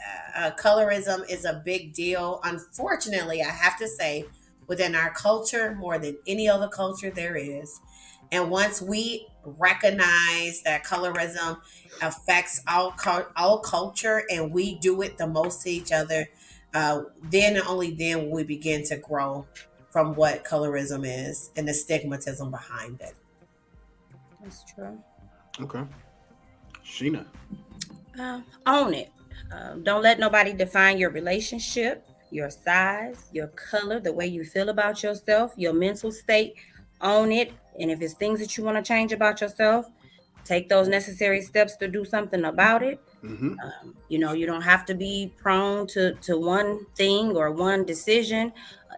S4: colorism is a big deal. Unfortunately, I have to say, within our culture, more than any other culture there is. And once we recognize that colorism affects all culture and we do it the most to each other, then and only then will we begin to grow from what colorism is and the stigmatism behind it.
S2: That's true.
S1: Okay. Sheena.
S2: Own it. Don't let nobody define your relationship, your size, your color, the way you feel about yourself, your mental state. Own it. And if it's things that you want to change about yourself, take those necessary steps to do something about it.
S1: Mm-hmm.
S2: You don't have to be prone to one thing or one decision.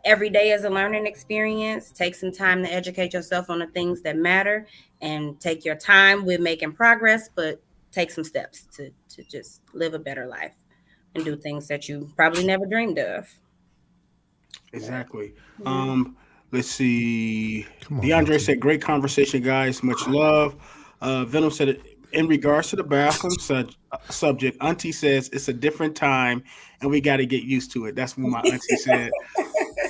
S2: Every day is a learning experience. Take some time to educate yourself on the things that matter and take your time with making progress, but take some steps to just live a better life and do things that you probably never dreamed of.
S1: Exactly.
S2: Yeah.
S1: Let's see.
S3: Come on,
S1: DeAndre
S3: Auntie.
S1: said, "Great conversation, guys. Much love." Venom said, "In regards to the bathroom subject, Auntie says it's a different time, and we got to get used to it." That's what my auntie said.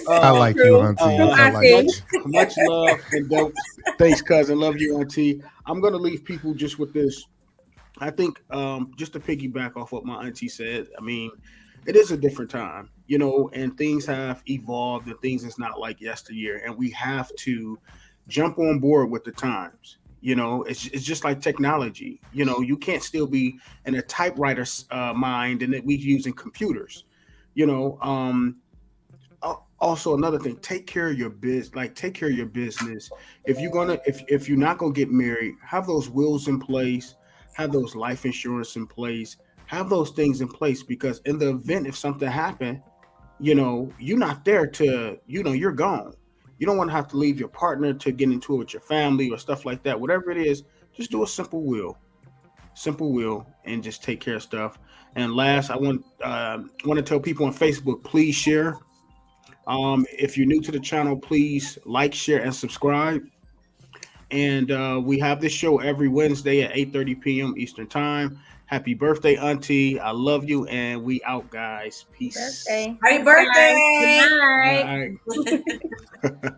S3: I
S1: Uh,
S3: like you,
S2: True.
S3: Auntie.
S2: True,
S3: I like
S2: Auntie.
S3: you.
S1: much love and dope. Thanks, cousin. Love you, Auntie. I'm gonna leave people just with this. I think just to piggyback off what my auntie said, I mean, it is a different time, and things have evolved and things is not like yesteryear, and we have to jump on board with the times. It's just like technology. You can't still be in a typewriter's mind and that we using computers. You know, also another thing, take care of your business. Like, take care of your business. If you're not gonna get married, have those wills in place, have those life insurance in place, have those things in place, because in the event if something happened, you're not there to, you're gone. You don't want to have to leave your partner to get into it with your family or stuff like that. Whatever it is, just do a simple will, and just take care of stuff. And last, I want to tell people on Facebook, please share. If you're new to the channel, please like, share, and subscribe. And we have this show every Wednesday at 8:30 p.m. Eastern Time. Happy birthday, Auntie. I love you, and we out, guys. Peace.
S2: Birthday.
S4: Happy
S2: Bye. Good
S4: birthday!
S1: All
S2: night.
S1: right.